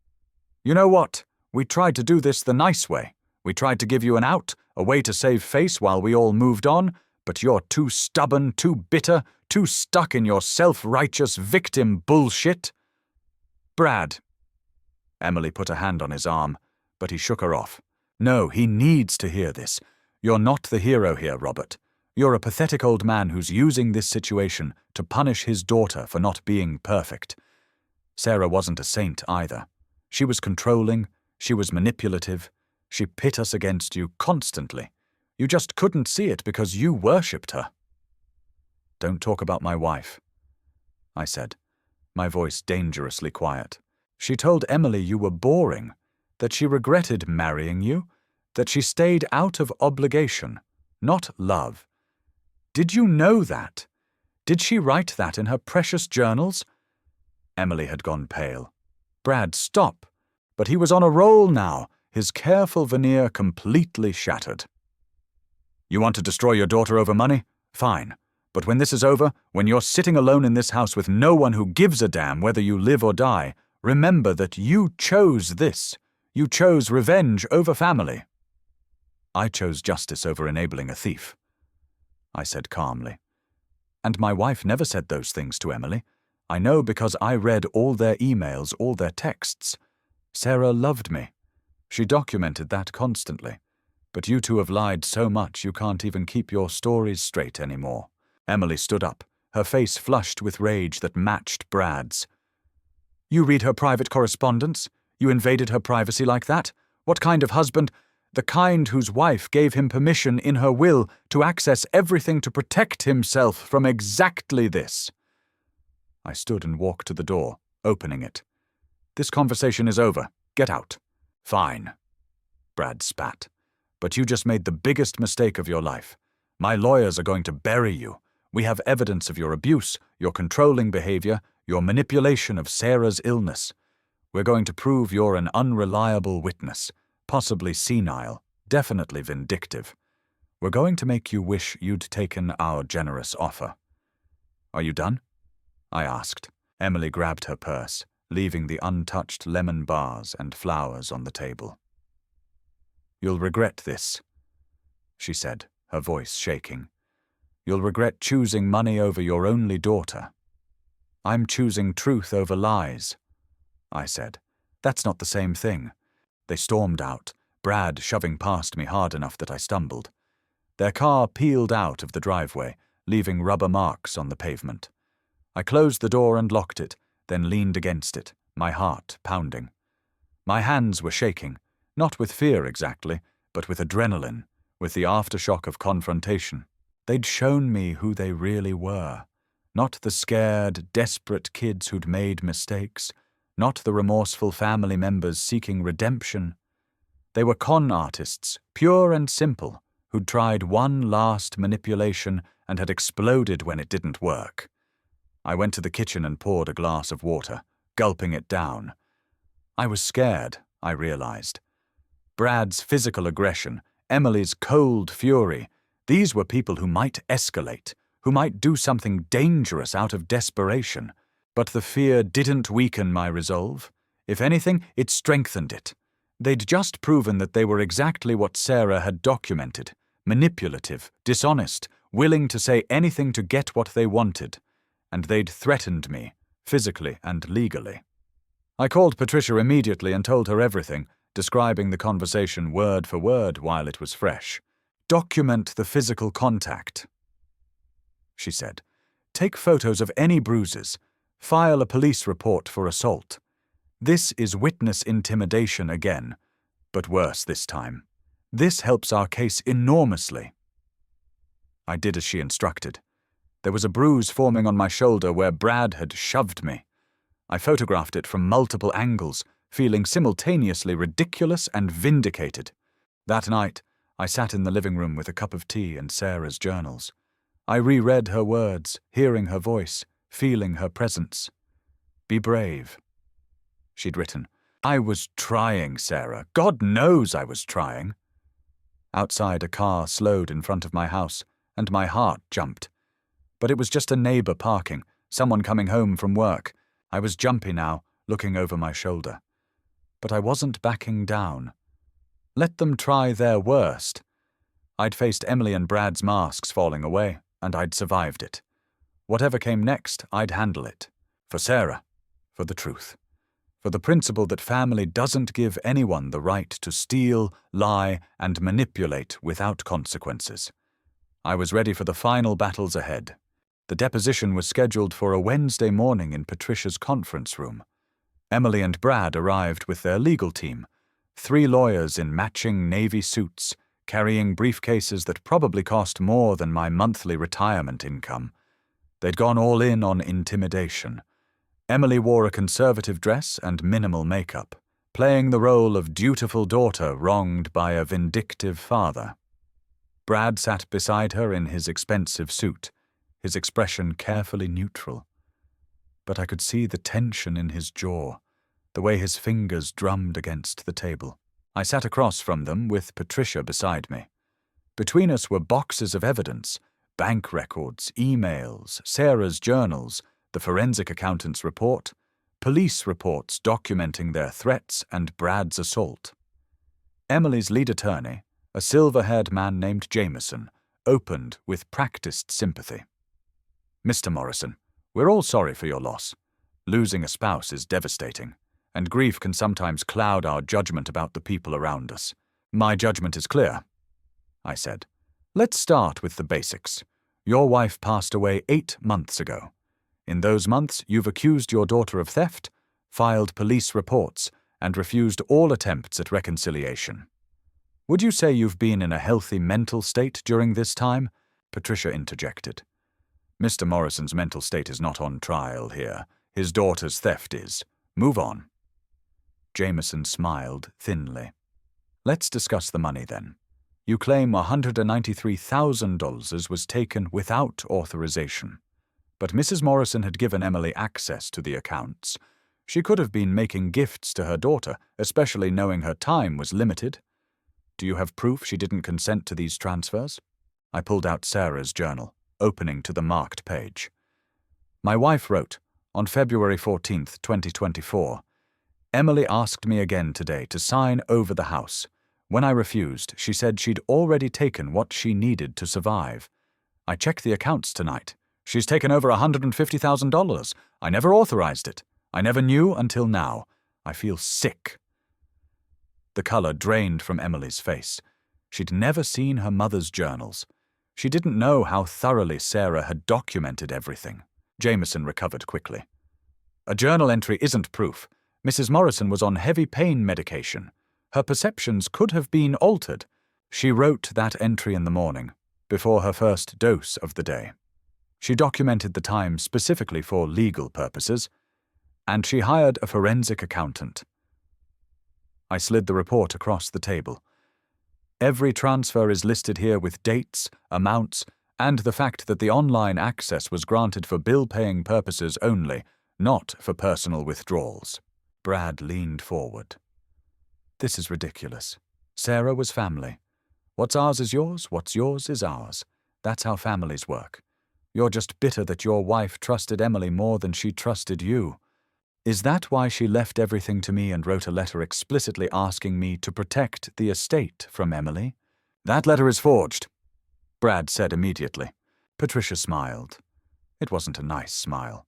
"You know what? We tried to do this the nice way. We tried to give you an out, a way to save face while we all moved on, but you're too stubborn, too bitter, too stuck in your self-righteous victim bullshit." "Brad." Emily put a hand on his arm, but he shook her off. "No, he needs to hear this. You're not the hero here, Robert. You're a pathetic old man who's using this situation to punish his daughter for not being perfect. Sarah wasn't a saint either. She was controlling, she was manipulative, she pit us against you constantly. You just couldn't see it because you worshipped her." "Don't talk about my wife," I said, my voice dangerously quiet. "She told Emily you were boring, that she regretted marrying you, that she stayed out of obligation, not love. Did you know that? Did she write that in her precious journals?" Emily had gone pale. "Brad, stop. But he was on a roll now, his careful veneer completely shattered. You want to destroy your daughter over money? Fine. But when this is over, when you're sitting alone in this house with no one who gives a damn whether you live or die, remember that you chose this. You chose revenge over family. I chose justice over enabling a thief, I said calmly. And my wife never said those things to Emily. I know because I read all their emails, all their texts. Sarah loved me. She documented that constantly. But you two have lied so much you can't even keep your stories straight anymore. Emily stood up, her face flushed with rage that matched Brad's. You read her private correspondence? You invaded her privacy like that? What kind of husband? The kind whose wife gave him permission in her will to access everything to protect himself from exactly this. I stood and walked to the door, opening it. This conversation is over. Get out. Fine. Brad spat. But you just made the biggest mistake of your life. My lawyers are going to bury you. We have evidence of your abuse, your controlling behavior, your manipulation of Sarah's illness. We're going to prove you're an unreliable witness, possibly senile, definitely vindictive. We're going to make you wish you'd taken our generous offer. Are you done? I asked. Emily grabbed her purse, leaving the untouched lemon bars and flowers on the table. You'll regret this, she said, her voice shaking. You'll regret choosing money over your only daughter. I'm choosing truth over lies, I said. That's not the same thing. They stormed out, Brad shoving past me hard enough that I stumbled. Their car peeled out of the driveway, leaving rubber marks on the pavement. I closed the door and locked it, then leaned against it, my heart pounding. My hands were shaking, not with fear exactly, but with adrenaline, with the aftershock of confrontation. They'd shown me who they really were. Not the scared, desperate kids who'd made mistakes, not the remorseful family members seeking redemption. They were con artists, pure and simple, who'd tried one last manipulation and had exploded when it didn't work. I went to the kitchen and poured a glass of water, gulping it down. I was scared, I realized. Brad's physical aggression, Emily's cold fury, these were people who might escalate, who might do something dangerous out of desperation. But the fear didn't weaken my resolve. If anything, it strengthened it. They'd just proven that they were exactly what Sarah had documented, manipulative, dishonest, willing to say anything to get what they wanted. And they'd threatened me, physically and legally. I called Patricia immediately and told her everything, describing the conversation word for word while it was fresh. Document the physical contact, she said. Take photos of any bruises. File a police report for assault. This is witness intimidation again, but worse this time. This helps our case enormously. I did as she instructed. There was a bruise forming on my shoulder where Brad had shoved me. I photographed it from multiple angles, feeling simultaneously ridiculous and vindicated. That night, I sat in the living room with a cup of tea and Sarah's journals. I reread her words, hearing her voice, feeling her presence. Be brave, she'd written. I was trying, Sarah. God knows I was trying. Outside, a car slowed in front of my house, and my heart jumped. But it was just a neighbor parking, someone coming home from work. I was jumpy now, looking over my shoulder. But I wasn't backing down. Let them try their worst. I'd faced Emily and Brad's masks falling away, and I'd survived it. Whatever came next, I'd handle it. For Sarah, for the truth, for the principle that family doesn't give anyone the right to steal, lie, and manipulate without consequences. I was ready for the final battles ahead. The deposition was scheduled for a Wednesday morning in Patricia's conference room. Emily and Brad arrived with their legal team, 3 lawyers in matching navy suits, carrying briefcases that probably cost more than my monthly retirement income. They'd gone all in on intimidation. Emily wore a conservative dress and minimal makeup, playing the role of dutiful daughter wronged by a vindictive father. Brad sat beside her in his expensive suit, his expression carefully neutral. But I could see the tension in his jaw, the way his fingers drummed against the table. I sat across from them with Patricia beside me. Between us were boxes of evidence, bank records, emails, Sarah's journals, the forensic accountant's report, police reports documenting their threats and Brad's assault. Emily's lead attorney, a silver-haired man named Jameson, opened with practiced sympathy. "Mr. Morrison, we're all sorry for your loss. Losing a spouse is devastating, and grief can sometimes cloud our judgment about the people around us. My judgment is clear," I said. "Let's start with the basics. Your wife passed away 8 months ago. In those months, you've accused your daughter of theft, filed police reports, and refused all attempts at reconciliation. Would you say you've been in a healthy mental state during this time?" Patricia interjected. "Mr. Morrison's mental state is not on trial here. His daughter's theft is. Move on." Jameson smiled thinly. "Let's discuss the money then. You claim $193,000 was taken without authorization. But Mrs. Morrison had given Emily access to the accounts. She could have been making gifts to her daughter, especially knowing her time was limited. Do you have proof she didn't consent to these transfers?" I pulled out Sarah's journal, opening to the marked page. My wife wrote, on February 14th, 2024, "Emily asked me again today to sign over the house. When I refused, she said she'd already taken what she needed to survive. I checked the accounts tonight. She's taken over $150,000. I never authorized it. I never knew until now. I feel sick." The color drained from Emily's face. She'd never seen her mother's journals. She didn't know how thoroughly Sarah had documented everything. Jameson recovered quickly. "A journal entry isn't proof. Mrs. Morrison was on heavy pain medication. Her perceptions could have been altered. She wrote that entry in the morning, before her first dose of the day. She documented the time specifically for legal purposes, and she hired a forensic accountant." I slid the report across the table. "Every transfer is listed here with dates, amounts, and the fact that the online access was granted for bill-paying purposes only, not for personal withdrawals." Brad leaned forward. "This is ridiculous. Sarah was family. What's ours is yours, what's yours is ours. That's how families work. You're just bitter that your wife trusted Emily more than she trusted you. Is that why she left everything to me and wrote a letter explicitly asking me to protect the estate from Emily?" "That letter is forged," Brad said immediately. Patricia smiled. It wasn't a nice smile.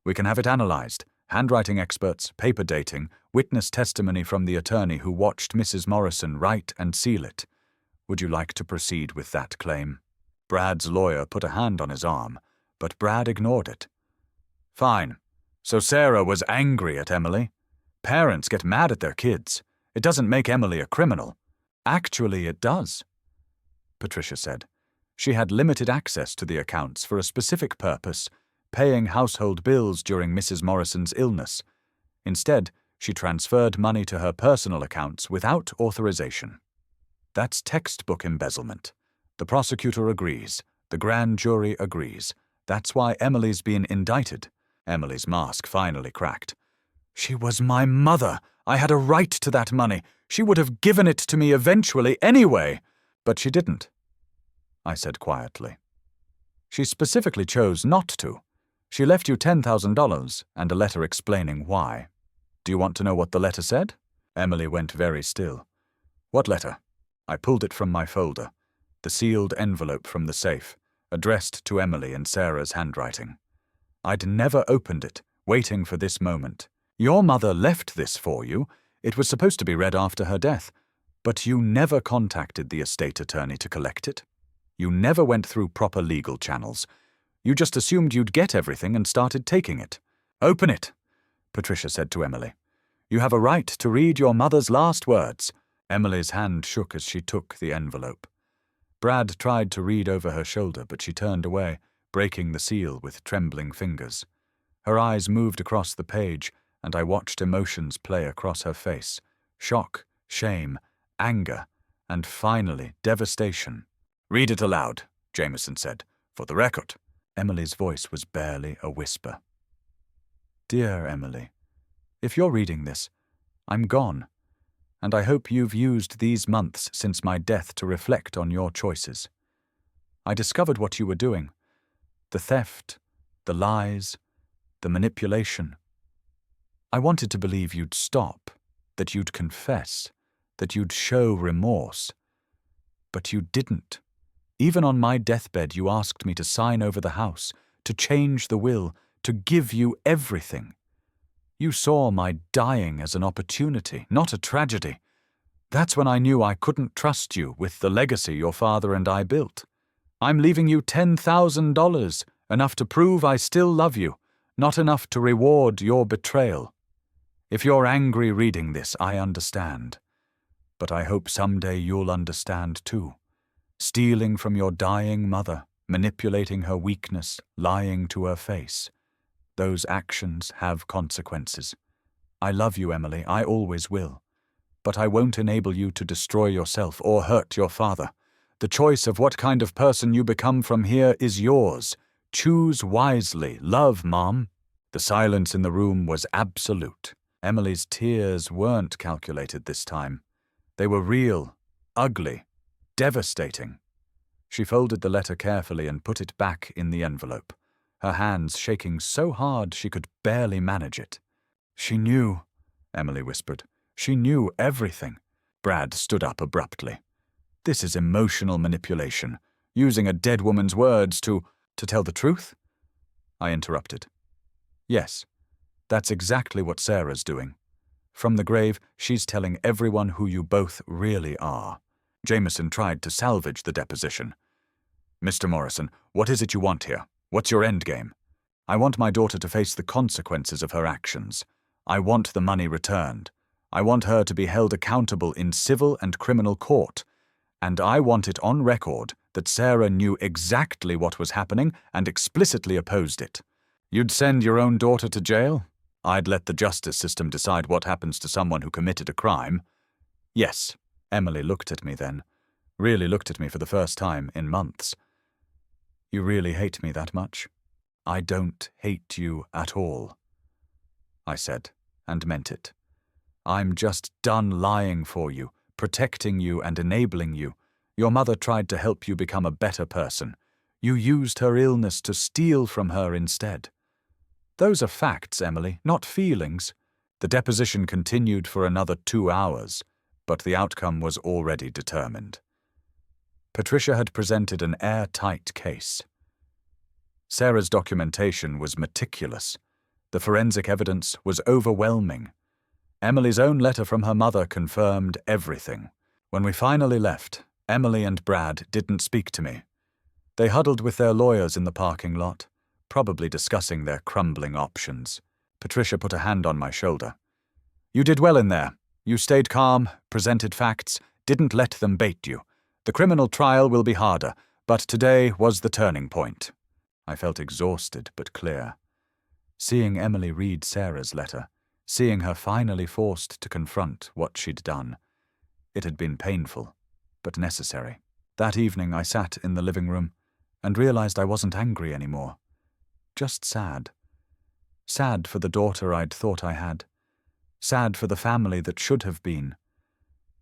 "We can have it analyzed. Handwriting experts, paper dating, witness testimony from the attorney who watched Mrs. Morrison write and seal it. Would you like to proceed with that claim?" Brad's lawyer put a hand on his arm, but Brad ignored it. "Fine. So Sarah was angry at Emily. Parents get mad at their kids. It doesn't make Emily a criminal." "Actually, it does," Patricia said. "She had limited access to the accounts for a specific purpose, paying household bills during Mrs. Morrison's illness. Instead, she transferred money to her personal accounts without authorization. That's textbook embezzlement. The prosecutor agrees. The grand jury agrees. That's why Emily's been indicted." Emily's mask finally cracked. "She was my mother. I had a right to that money. She would have given it to me eventually anyway." "But she didn't," I said quietly. "She specifically chose not to. She left you $10,000 and a letter explaining why. Do you want to know what the letter said?" Emily went very still. "What letter?" I pulled it from my folder, the sealed envelope from the safe, addressed to Emily in Sarah's handwriting. I'd never opened it, waiting for this moment. "Your mother left this for you. It was supposed to be read after her death, but you never contacted the estate attorney to collect it. You never went through proper legal channels. You just assumed you'd get everything and started taking it." "Open it," Patricia said to Emily. "You have a right to read your mother's last words." Emily's hand shook as she took the envelope. Brad tried to read over her shoulder, but she turned away, breaking the seal with trembling fingers. Her eyes moved across the page, and I watched emotions play across her face. Shock, shame, anger, and finally devastation. "Read it aloud," Jameson said, "for the record." Emily's voice was barely a whisper. "Dear Emily, If you're reading this, I'm gone, and I hope you've used these months since my death to reflect on your choices. I discovered what you were doing. The theft, the lies, the manipulation. I wanted to believe you'd stop, that you'd confess, that you'd show remorse. But you didn't. Even on my deathbed, you asked me to sign over the house, to change the will, to give you everything. You saw my dying as an opportunity, not a tragedy. That's when I knew I couldn't trust you with the legacy your father and I built. I'm leaving you $10,000, enough to prove I still love you, not enough to reward your betrayal. If you're angry reading this, I understand. But I hope someday you'll understand too. Stealing from your dying mother, manipulating her weakness, lying to her face. Those actions have consequences. I love you, Emily, I always will. But I won't enable you to destroy yourself or hurt your father. The choice of what kind of person you become from here is yours. Choose wisely. Love, Mom. The silence in the room was absolute. Emily's tears weren't calculated this time. They were real, ugly, devastating. She folded the letter carefully and put it back in the envelope, her hands shaking so hard she could barely manage it. She knew, Emily whispered. She knew everything. Brad stood up abruptly. This is emotional manipulation, using a dead woman's words to tell the truth? I interrupted. Yes, that's exactly what Sarah's doing. From the grave, she's telling everyone who you both really are. Jameson tried to salvage the deposition. Mr. Morrison, what is it you want here? What's your endgame? I want my daughter to face the consequences of her actions. I want the money returned. I want her to be held accountable in civil and criminal court. And I want it on record that Sarah knew exactly what was happening and explicitly opposed it. You'd send your own daughter to jail? I'd let the justice system decide what happens to someone who committed a crime. Yes, Emily looked at me then. Really looked at me for the first time in months. You really hate me that much? I don't hate you at all, I said, and meant it. I'm just done lying for you, protecting you and enabling you. Your mother tried to help you become a better person. You used her illness to steal from her instead. Those are facts, Emily, not feelings. The deposition continued for another 2 hours, but the outcome was already determined. Patricia had presented an airtight case. Sarah's documentation was meticulous. The forensic evidence was overwhelming. Emily's own letter from her mother confirmed everything. When we finally left, Emily and Brad didn't speak to me. They huddled with their lawyers in the parking lot, probably discussing their crumbling options. Patricia put a hand on my shoulder. You did well in there. You stayed calm, presented facts, didn't let them bait you. The criminal trial will be harder, but today was the turning point. I felt exhausted but clear. Seeing Emily read Sarah's letter, seeing her finally forced to confront what she'd done. It had been painful, but necessary. That evening I sat in the living room and realized I wasn't angry anymore. Just sad. Sad for the daughter I'd thought I had. Sad for the family that should have been.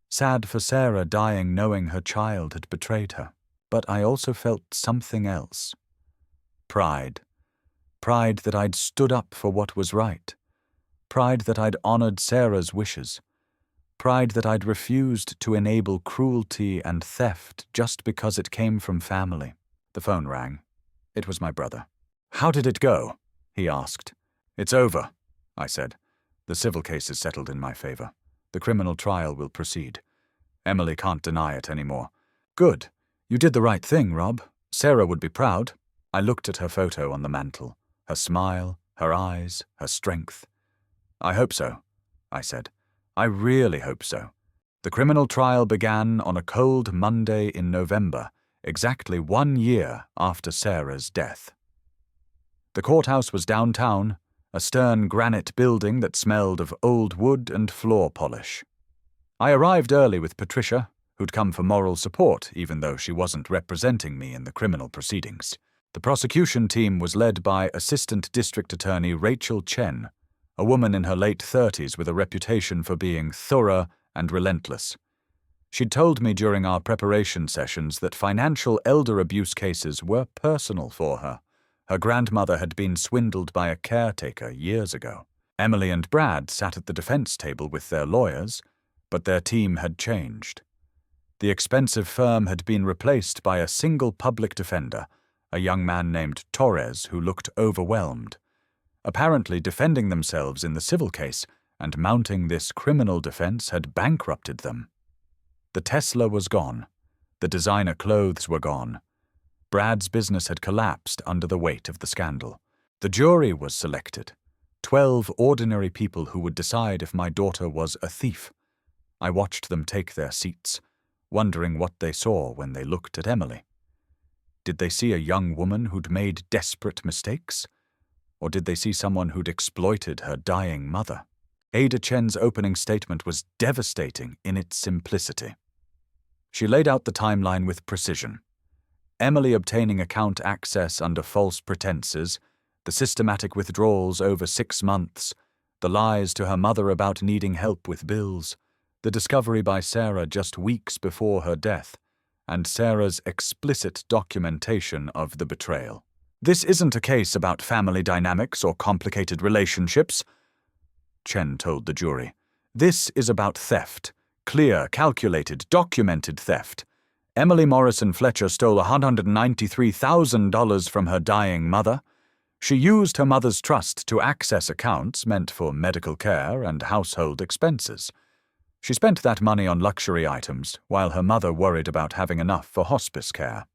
Sad for Sarah dying knowing her child had betrayed her. But I also felt something else. Pride. Pride that I'd stood up for what was right. Pride that I'd honored Sarah's wishes. Pride that I'd refused to enable cruelty and theft just because it came from family. The phone rang. It was my brother. How did it go? He asked. It's over, I said. The civil case is settled in my favor. The criminal trial will proceed. Emily can't deny it anymore. Good. You did the right thing, Rob. Sarah would be proud. I looked at her photo on the mantel. Her smile, her eyes, her strength. I hope so, I said. I really hope so. The criminal trial began on a cold Monday in November, exactly 1 year after Sarah's death. The courthouse was downtown, a stern granite building that smelled of old wood and floor polish. I arrived early with Patricia, who'd come for moral support even though she wasn't representing me in the criminal proceedings. The prosecution team was led by Assistant District Attorney Rachel Chen, a woman in her late 30s with a reputation for being thorough and relentless. She'd told me during our preparation sessions that financial elder abuse cases were personal for her. Her grandmother had been swindled by a caretaker years ago. Emily and Brad sat at the defense table with their lawyers, but their team had changed. The expensive firm had been replaced by a single public defender, a young man named Torres who looked overwhelmed. Apparently defending themselves in the civil case and mounting this criminal defense had bankrupted them. The Tesla was gone. The designer clothes were gone. Brad's business had collapsed under the weight of the scandal. The jury was selected. 12 ordinary people who would decide if my daughter was a thief. I watched them take their seats, wondering what they saw when they looked at Emily. Did they see a young woman who'd made desperate mistakes? Or did they see someone who'd exploited her dying mother? Ada Chen's opening statement was devastating in its simplicity. She laid out the timeline with precision. Emily obtaining account access under false pretenses, the systematic withdrawals over 6 months, the lies to her mother about needing help with bills, the discovery by Sarah just weeks before her death, and Sarah's explicit documentation of the betrayal. This isn't a case about family dynamics or complicated relationships, Chen told the jury. This is about theft. Clear, calculated, documented theft. Emily Morrison Fletcher stole $193,000 from her dying mother. She used her mother's trust to access accounts meant for medical care and household expenses. She spent that money on luxury items, while her mother worried about having enough for hospice care.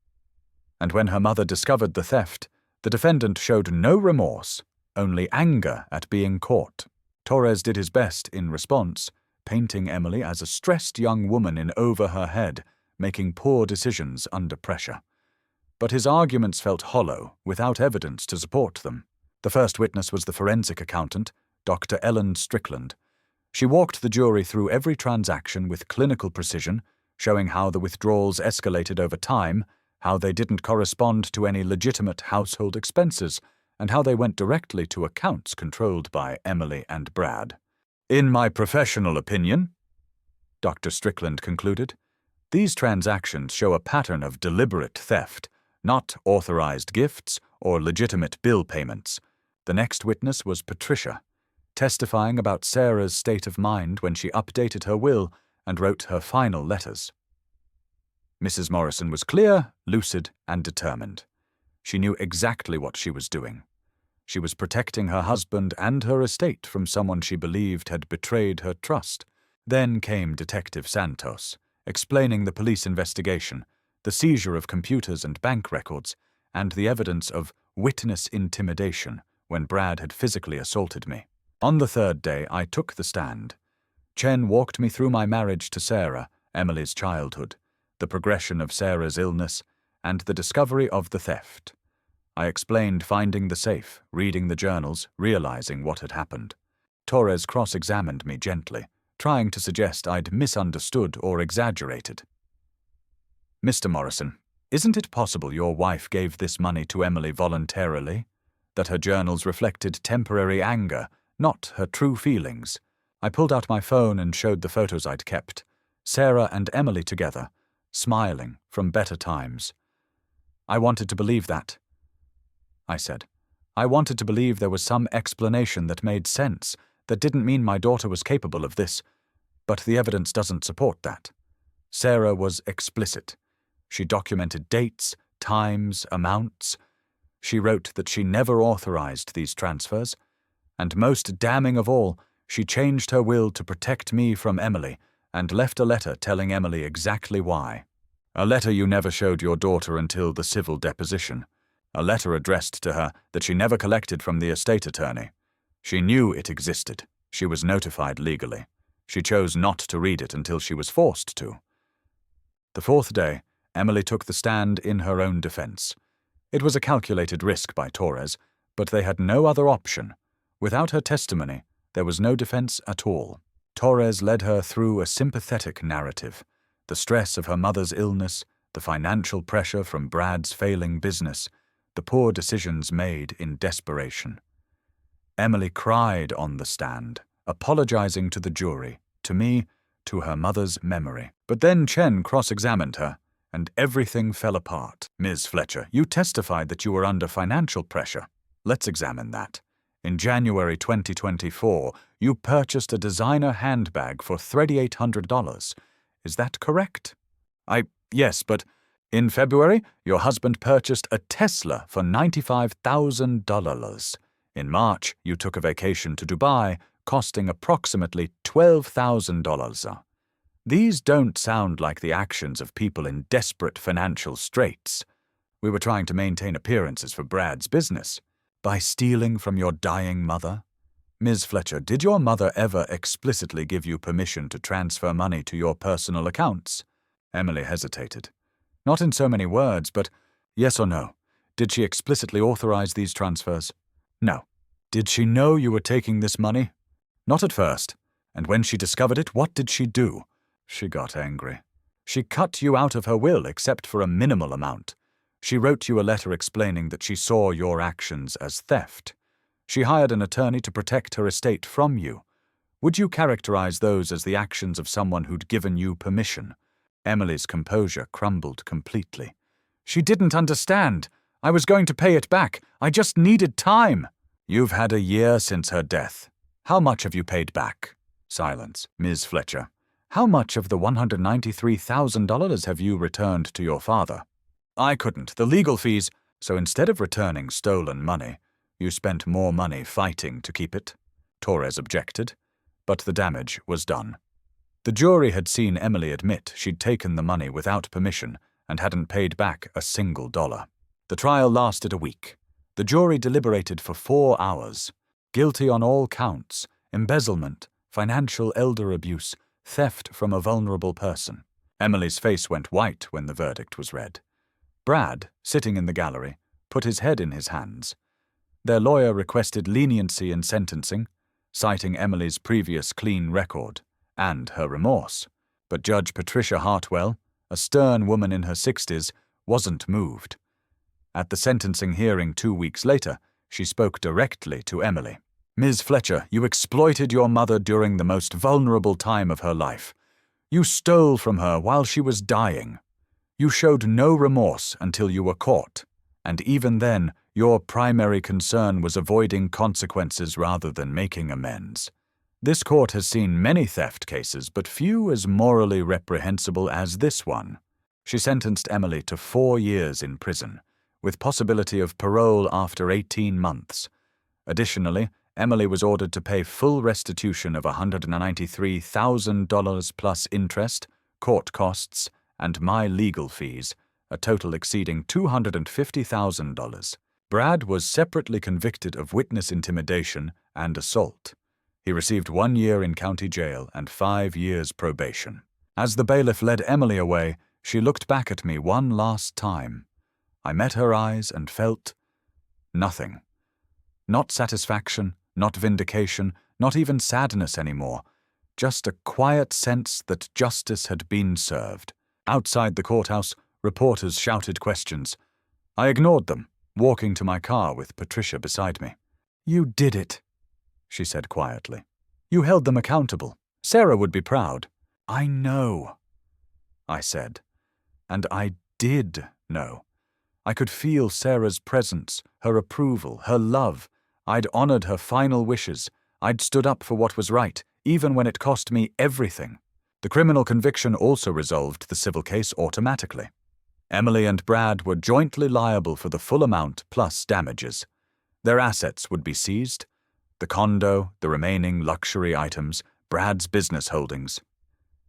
And when her mother discovered the theft, the defendant showed no remorse, only anger at being caught. Torres did his best in response, painting Emily as a stressed young woman in over her head, making poor decisions under pressure. But his arguments felt hollow, without evidence to support them. The first witness was the forensic accountant, Dr. Ellen Strickland. She walked the jury through every transaction with clinical precision, showing how the withdrawals escalated over time, how they didn't correspond to any legitimate household expenses, and how they went directly to accounts controlled by Emily and Brad. In my professional opinion, Dr. Strickland concluded, these transactions show a pattern of deliberate theft, not authorized gifts or legitimate bill payments. The next witness was Patricia, testifying about Sarah's state of mind when she updated her will and wrote her final letters. Mrs. Morrison was clear, lucid, and determined. She knew exactly what she was doing. She was protecting her husband and her estate from someone she believed had betrayed her trust. Then came Detective Santos, explaining the police investigation, the seizure of computers and bank records, and the evidence of witness intimidation when Brad had physically assaulted me. On the third day, I took the stand. Chen walked me through my marriage to Sarah, Emily's childhood, the progression of Sarah's illness, and the discovery of the theft. I explained finding the safe, reading the journals, realizing what had happened. Torres cross-examined me gently, trying to suggest I'd misunderstood or exaggerated. Mr. Morrison, isn't it possible your wife gave this money to Emily voluntarily? That her journals reflected temporary anger, not her true feelings? I pulled out my phone and showed the photos I'd kept. Sarah and Emily together, smiling from better times. I wanted to believe that, I said. I wanted to believe there was some explanation that made sense, that didn't mean my daughter was capable of this, but the evidence doesn't support that. Sarah was explicit. She documented dates, times, amounts. She wrote that she never authorized these transfers, and most damning of all, she changed her will to protect me from Emily and left a letter telling Emily exactly why. A letter you never showed your daughter until the civil deposition. A letter addressed to her that she never collected from the estate attorney. She knew it existed. She was notified legally. She chose not to read it until she was forced to. The fourth day, Emily took the stand in her own defense. It was a calculated risk by Torres, but they had no other option. Without her testimony, there was no defense at all. Torres led her through a sympathetic narrative, the stress of her mother's illness, the financial pressure from Brad's failing business, the poor decisions made in desperation. Emily cried on the stand, apologizing to the jury, to me, to her mother's memory. But then Chen cross-examined her, and everything fell apart. Ms. Fletcher, you testified that you were under financial pressure. Let's examine that. In January 2024, you purchased a designer handbag for $3,800. Is that correct? Yes, but in February, your husband purchased a Tesla for $95,000. In March, you took a vacation to Dubai, costing approximately $12,000. These don't sound like the actions of people in desperate financial straits. We were trying to maintain appearances for Brad's business. By stealing from your dying mother? Ms. Fletcher, did your mother ever explicitly give you permission to transfer money to your personal accounts? Emily hesitated. Not in so many words, but yes or no. Did she explicitly authorize these transfers? No. Did she know you were taking this money? Not at first. And when she discovered it, what did she do? She got angry. She cut you out of her will except for a minimal amount. She wrote you a letter explaining that she saw your actions as theft. She hired an attorney to protect her estate from you. Would you characterize those as the actions of someone who'd given you permission? Emily's composure crumbled completely. She didn't understand. I was going to pay it back. I just needed time. You've had a year since her death. How much have you paid back? Silence. Ms. Fletcher, how much of the $193,000 have you returned to your father? I couldn't. The legal fees. So instead of returning stolen money, you spent more money fighting to keep it? Torres objected, but the damage was done. The jury had seen Emily admit she'd taken the money without permission and hadn't paid back a single dollar. The trial lasted a week. The jury deliberated for 4 hours. Guilty on all counts: embezzlement, financial elder abuse, theft from a vulnerable person. Emily's face went white when the verdict was read. Brad, sitting in the gallery, put his head in his hands. Their lawyer requested leniency in sentencing, citing Emily's previous clean record and her remorse. But Judge Patricia Hartwell, a stern woman in her 60s, wasn't moved. At the sentencing hearing 2 weeks later, she spoke directly to Emily. Ms. Fletcher, you exploited your mother during the most vulnerable time of her life. You stole from her while she was dying. You showed no remorse until you were caught, and even then, your primary concern was avoiding consequences rather than making amends. This court has seen many theft cases, but few as morally reprehensible as this one. She sentenced Emily to 4 years in prison, with possibility of parole after 18 months. Additionally, Emily was ordered to pay full restitution of $193,000 plus interest, court costs, and my legal fees, a total exceeding $250,000. Brad was separately convicted of witness intimidation and assault. He received 1 year in county jail and 5 years probation. As the bailiff led Emily away, she looked back at me one last time. I met her eyes and felt nothing. Not satisfaction, not vindication, not even sadness anymore. Just a quiet sense that justice had been served. Outside the courthouse, reporters shouted questions. I ignored them, walking to my car with Patricia beside me. You did it, she said quietly. You held them accountable. Sarah would be proud. I know, I said. And I did know. I could feel Sarah's presence, her approval, her love. I'd honored her final wishes. I'd stood up for what was right, even when it cost me everything. The criminal conviction also resolved the civil case automatically. Emily and Brad were jointly liable for the full amount plus damages. Their assets would be seized: the condo, the remaining luxury items, Brad's business holdings.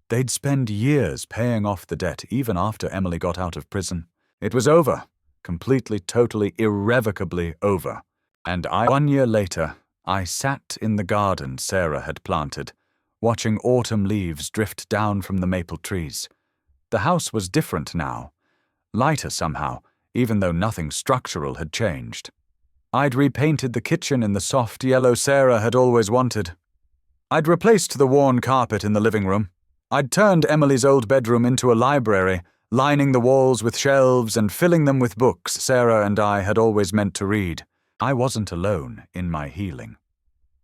They'd spend years paying off the debt even after Emily got out of prison. It was over, completely, totally, irrevocably over. And 1 year later, I sat in the garden Sarah had planted, watching autumn leaves drift down from the maple trees. The house was different now, lighter somehow, even though nothing structural had changed. I'd repainted the kitchen in the soft yellow Sarah had always wanted. I'd replaced the worn carpet in the living room. I'd turned Emily's old bedroom into a library, lining the walls with shelves and filling them with books Sarah and I had always meant to read. I wasn't alone in my healing.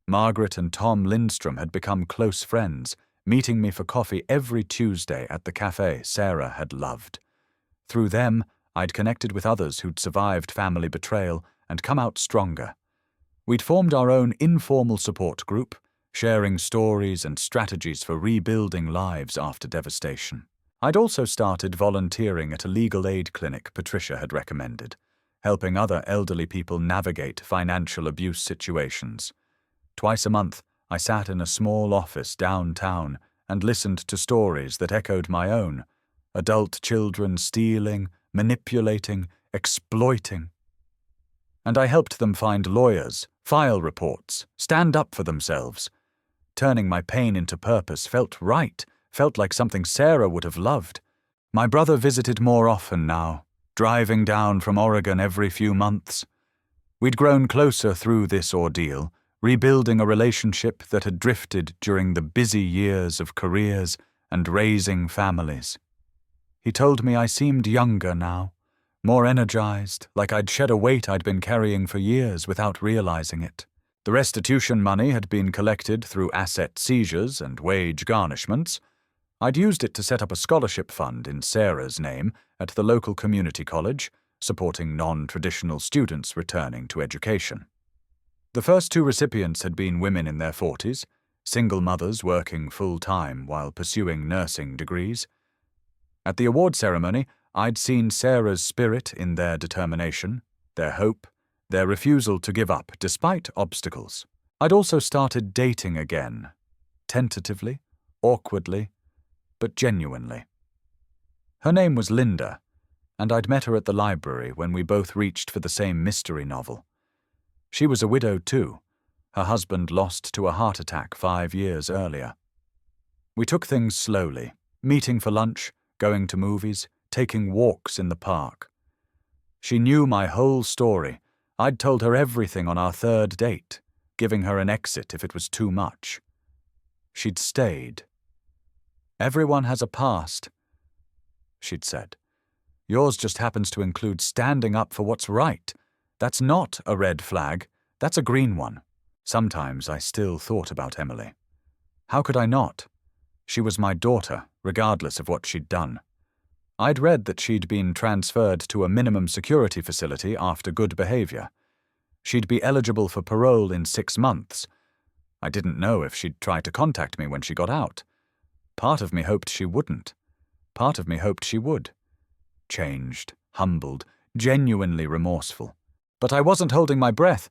Margaret and Tom Lindstrom had become close friends, meeting me for coffee every Tuesday at the cafe Sarah had loved. Through them, I'd connected with others who'd survived family betrayal and come out stronger. We'd formed our own informal support group, sharing stories and strategies for rebuilding lives after devastation. I'd also started volunteering at a legal aid clinic Patricia had recommended, helping other elderly people navigate financial abuse situations. Twice a month, I sat in a small office downtown and listened to stories that echoed my own: adult children stealing, manipulating, exploiting. And I helped them find lawyers, file reports, stand up for themselves. Turning my pain into purpose felt right, felt like something Sarah would have loved. My brother visited more often now, driving down from Oregon every few months. We'd grown closer through this ordeal, rebuilding a relationship that had drifted during the busy years of careers and raising families. He told me I seemed younger now, more energized, like I'd shed a weight I'd been carrying for years without realizing it. The restitution money had been collected through asset seizures and wage garnishments. I'd used it to set up a scholarship fund in Sarah's name at the local community college, supporting non-traditional students returning to education. The first two recipients had been women in their 40s, single mothers working full-time while pursuing nursing degrees. At the award ceremony, I'd seen Sarah's spirit in their determination, their hope, their refusal to give up despite obstacles. I'd also started dating again, tentatively, awkwardly, but genuinely. Her name was Linda, and I'd met her at the library when we both reached for the same mystery novel. She was a widow too, her husband lost to a heart attack 5 years earlier. We took things slowly, meeting for lunch, going to movies, taking walks in the park. She knew my whole story. I'd told her everything on our third date, giving her an exit if it was too much. She'd stayed. "Everyone has a past," she'd said. "Yours just happens to include standing up for what's right. That's not a red flag, that's a green one." Sometimes I still thought about Emily. How could I not? She was my daughter, regardless of what she'd done. I'd read that she'd been transferred to a minimum security facility after good behavior. She'd be eligible for parole in 6 months. I didn't know if she'd try to contact me when she got out. Part of me hoped she wouldn't. Part of me hoped she would. Changed, humbled, genuinely remorseful. But I wasn't holding my breath.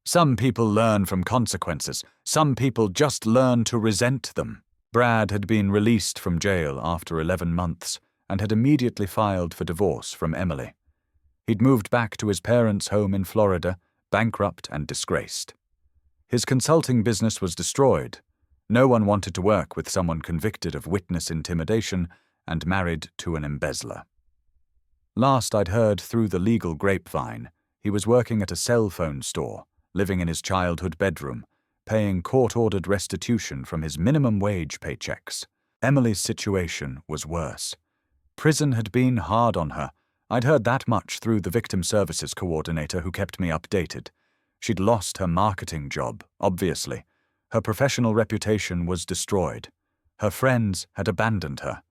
Some people learn from consequences. Some people just learn to resent them. Brad had been released from jail after 11 months and had immediately filed for divorce from Emily. He'd moved back to his parents' home in Florida, bankrupt and disgraced. His consulting business was destroyed. No one wanted to work with someone convicted of witness intimidation and married to an embezzler. Last I'd heard through the legal grapevine, he was working at a cell phone store, living in his childhood bedroom, paying court-ordered restitution from his minimum wage paychecks. Emily's situation was worse. Prison had been hard on her. I'd heard that much through the victim services coordinator who kept me updated. She'd lost her marketing job, obviously. Her professional reputation was destroyed. Her friends had abandoned her.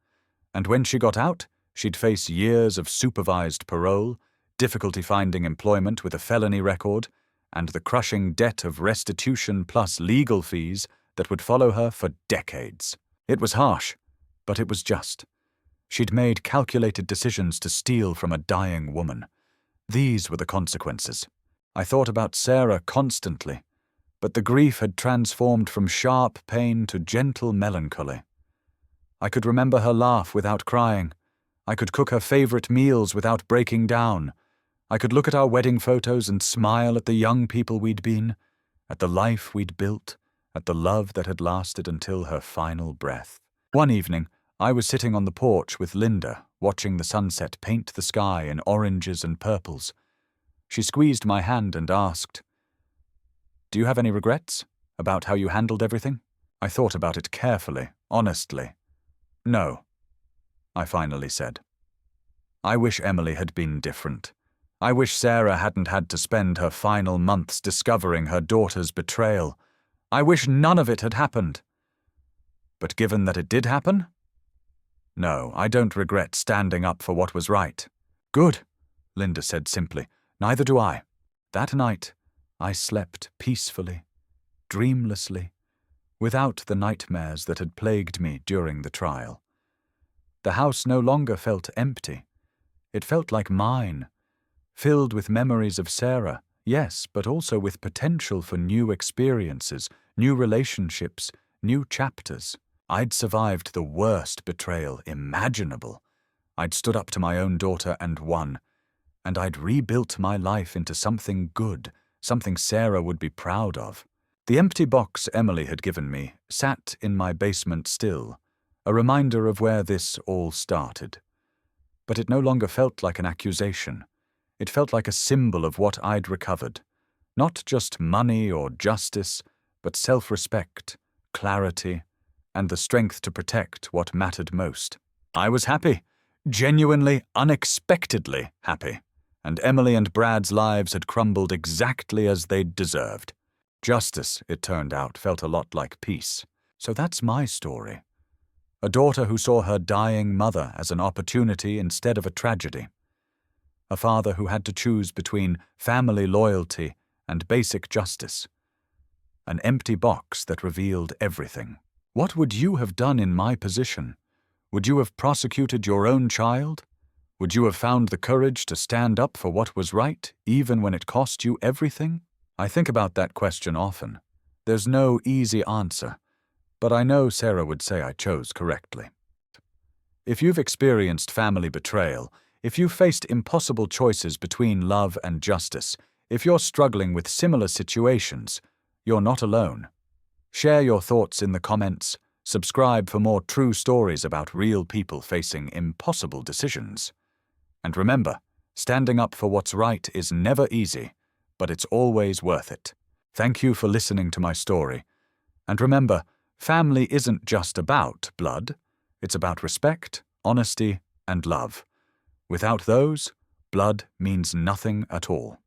And when she got out, she'd face years of supervised parole, difficulty finding employment with a felony record, and the crushing debt of restitution plus legal fees that would follow her for decades. It was harsh, but it was just. She'd made calculated decisions to steal from a dying woman. These were the consequences. I thought about Sarah constantly, but the grief had transformed from sharp pain to gentle melancholy. I could remember her laugh without crying. I could cook her favorite meals without breaking down. I could look at our wedding photos and smile at the young people we'd been, at the life we'd built, at the love that had lasted until her final breath. One evening, I was sitting on the porch with Linda, watching the sunset paint the sky in oranges and purples. She squeezed my hand and asked, "Do you have any regrets about how you handled everything?" I thought about it carefully, honestly. "No," I finally said. I wish Emily had been different. I wish Sarah hadn't had to spend her final months discovering her daughter's betrayal. I wish none of it had happened. But given that it did happen? No, I don't regret standing up for what was right. Good, Linda said simply. Neither do I. That night, I slept peacefully, dreamlessly, without the nightmares that had plagued me during the trial. The house no longer felt empty. It felt like mine, filled with memories of Sarah, yes, but also with potential for new experiences, new relationships, new chapters. I'd survived the worst betrayal imaginable. I'd stood up to my own daughter and won, and I'd rebuilt my life into something good, something Sarah would be proud of. The empty box Emily had given me sat in my basement still, a reminder of where this all started. But it no longer felt like an accusation. It felt like a symbol of what I'd recovered. Not just money or justice, but self-respect, clarity, and the strength to protect what mattered most. I was happy, genuinely, unexpectedly happy, and Emily and Brad's lives had crumbled exactly as they'd deserved. Justice, it turned out, felt a lot like peace. So that's my story. A daughter who saw her dying mother as an opportunity instead of a tragedy. A father who had to choose between family loyalty and basic justice. An empty box that revealed everything. What would you have done in my position? Would you have prosecuted your own child? Would you have found the courage to stand up for what was right, even when it cost you everything? I think about that question often. There's no easy answer, but I know Sarah would say I chose correctly. If you've experienced family betrayal, if you've faced impossible choices between love and justice, if you're struggling with similar situations, you're not alone. Share your thoughts in the comments, subscribe for more true stories about real people facing impossible decisions. And remember, standing up for what's right is never easy, but it's always worth it. Thank you for listening to my story. And remember, family isn't just about blood, it's about respect, honesty, and love. Without those, blood means nothing at all.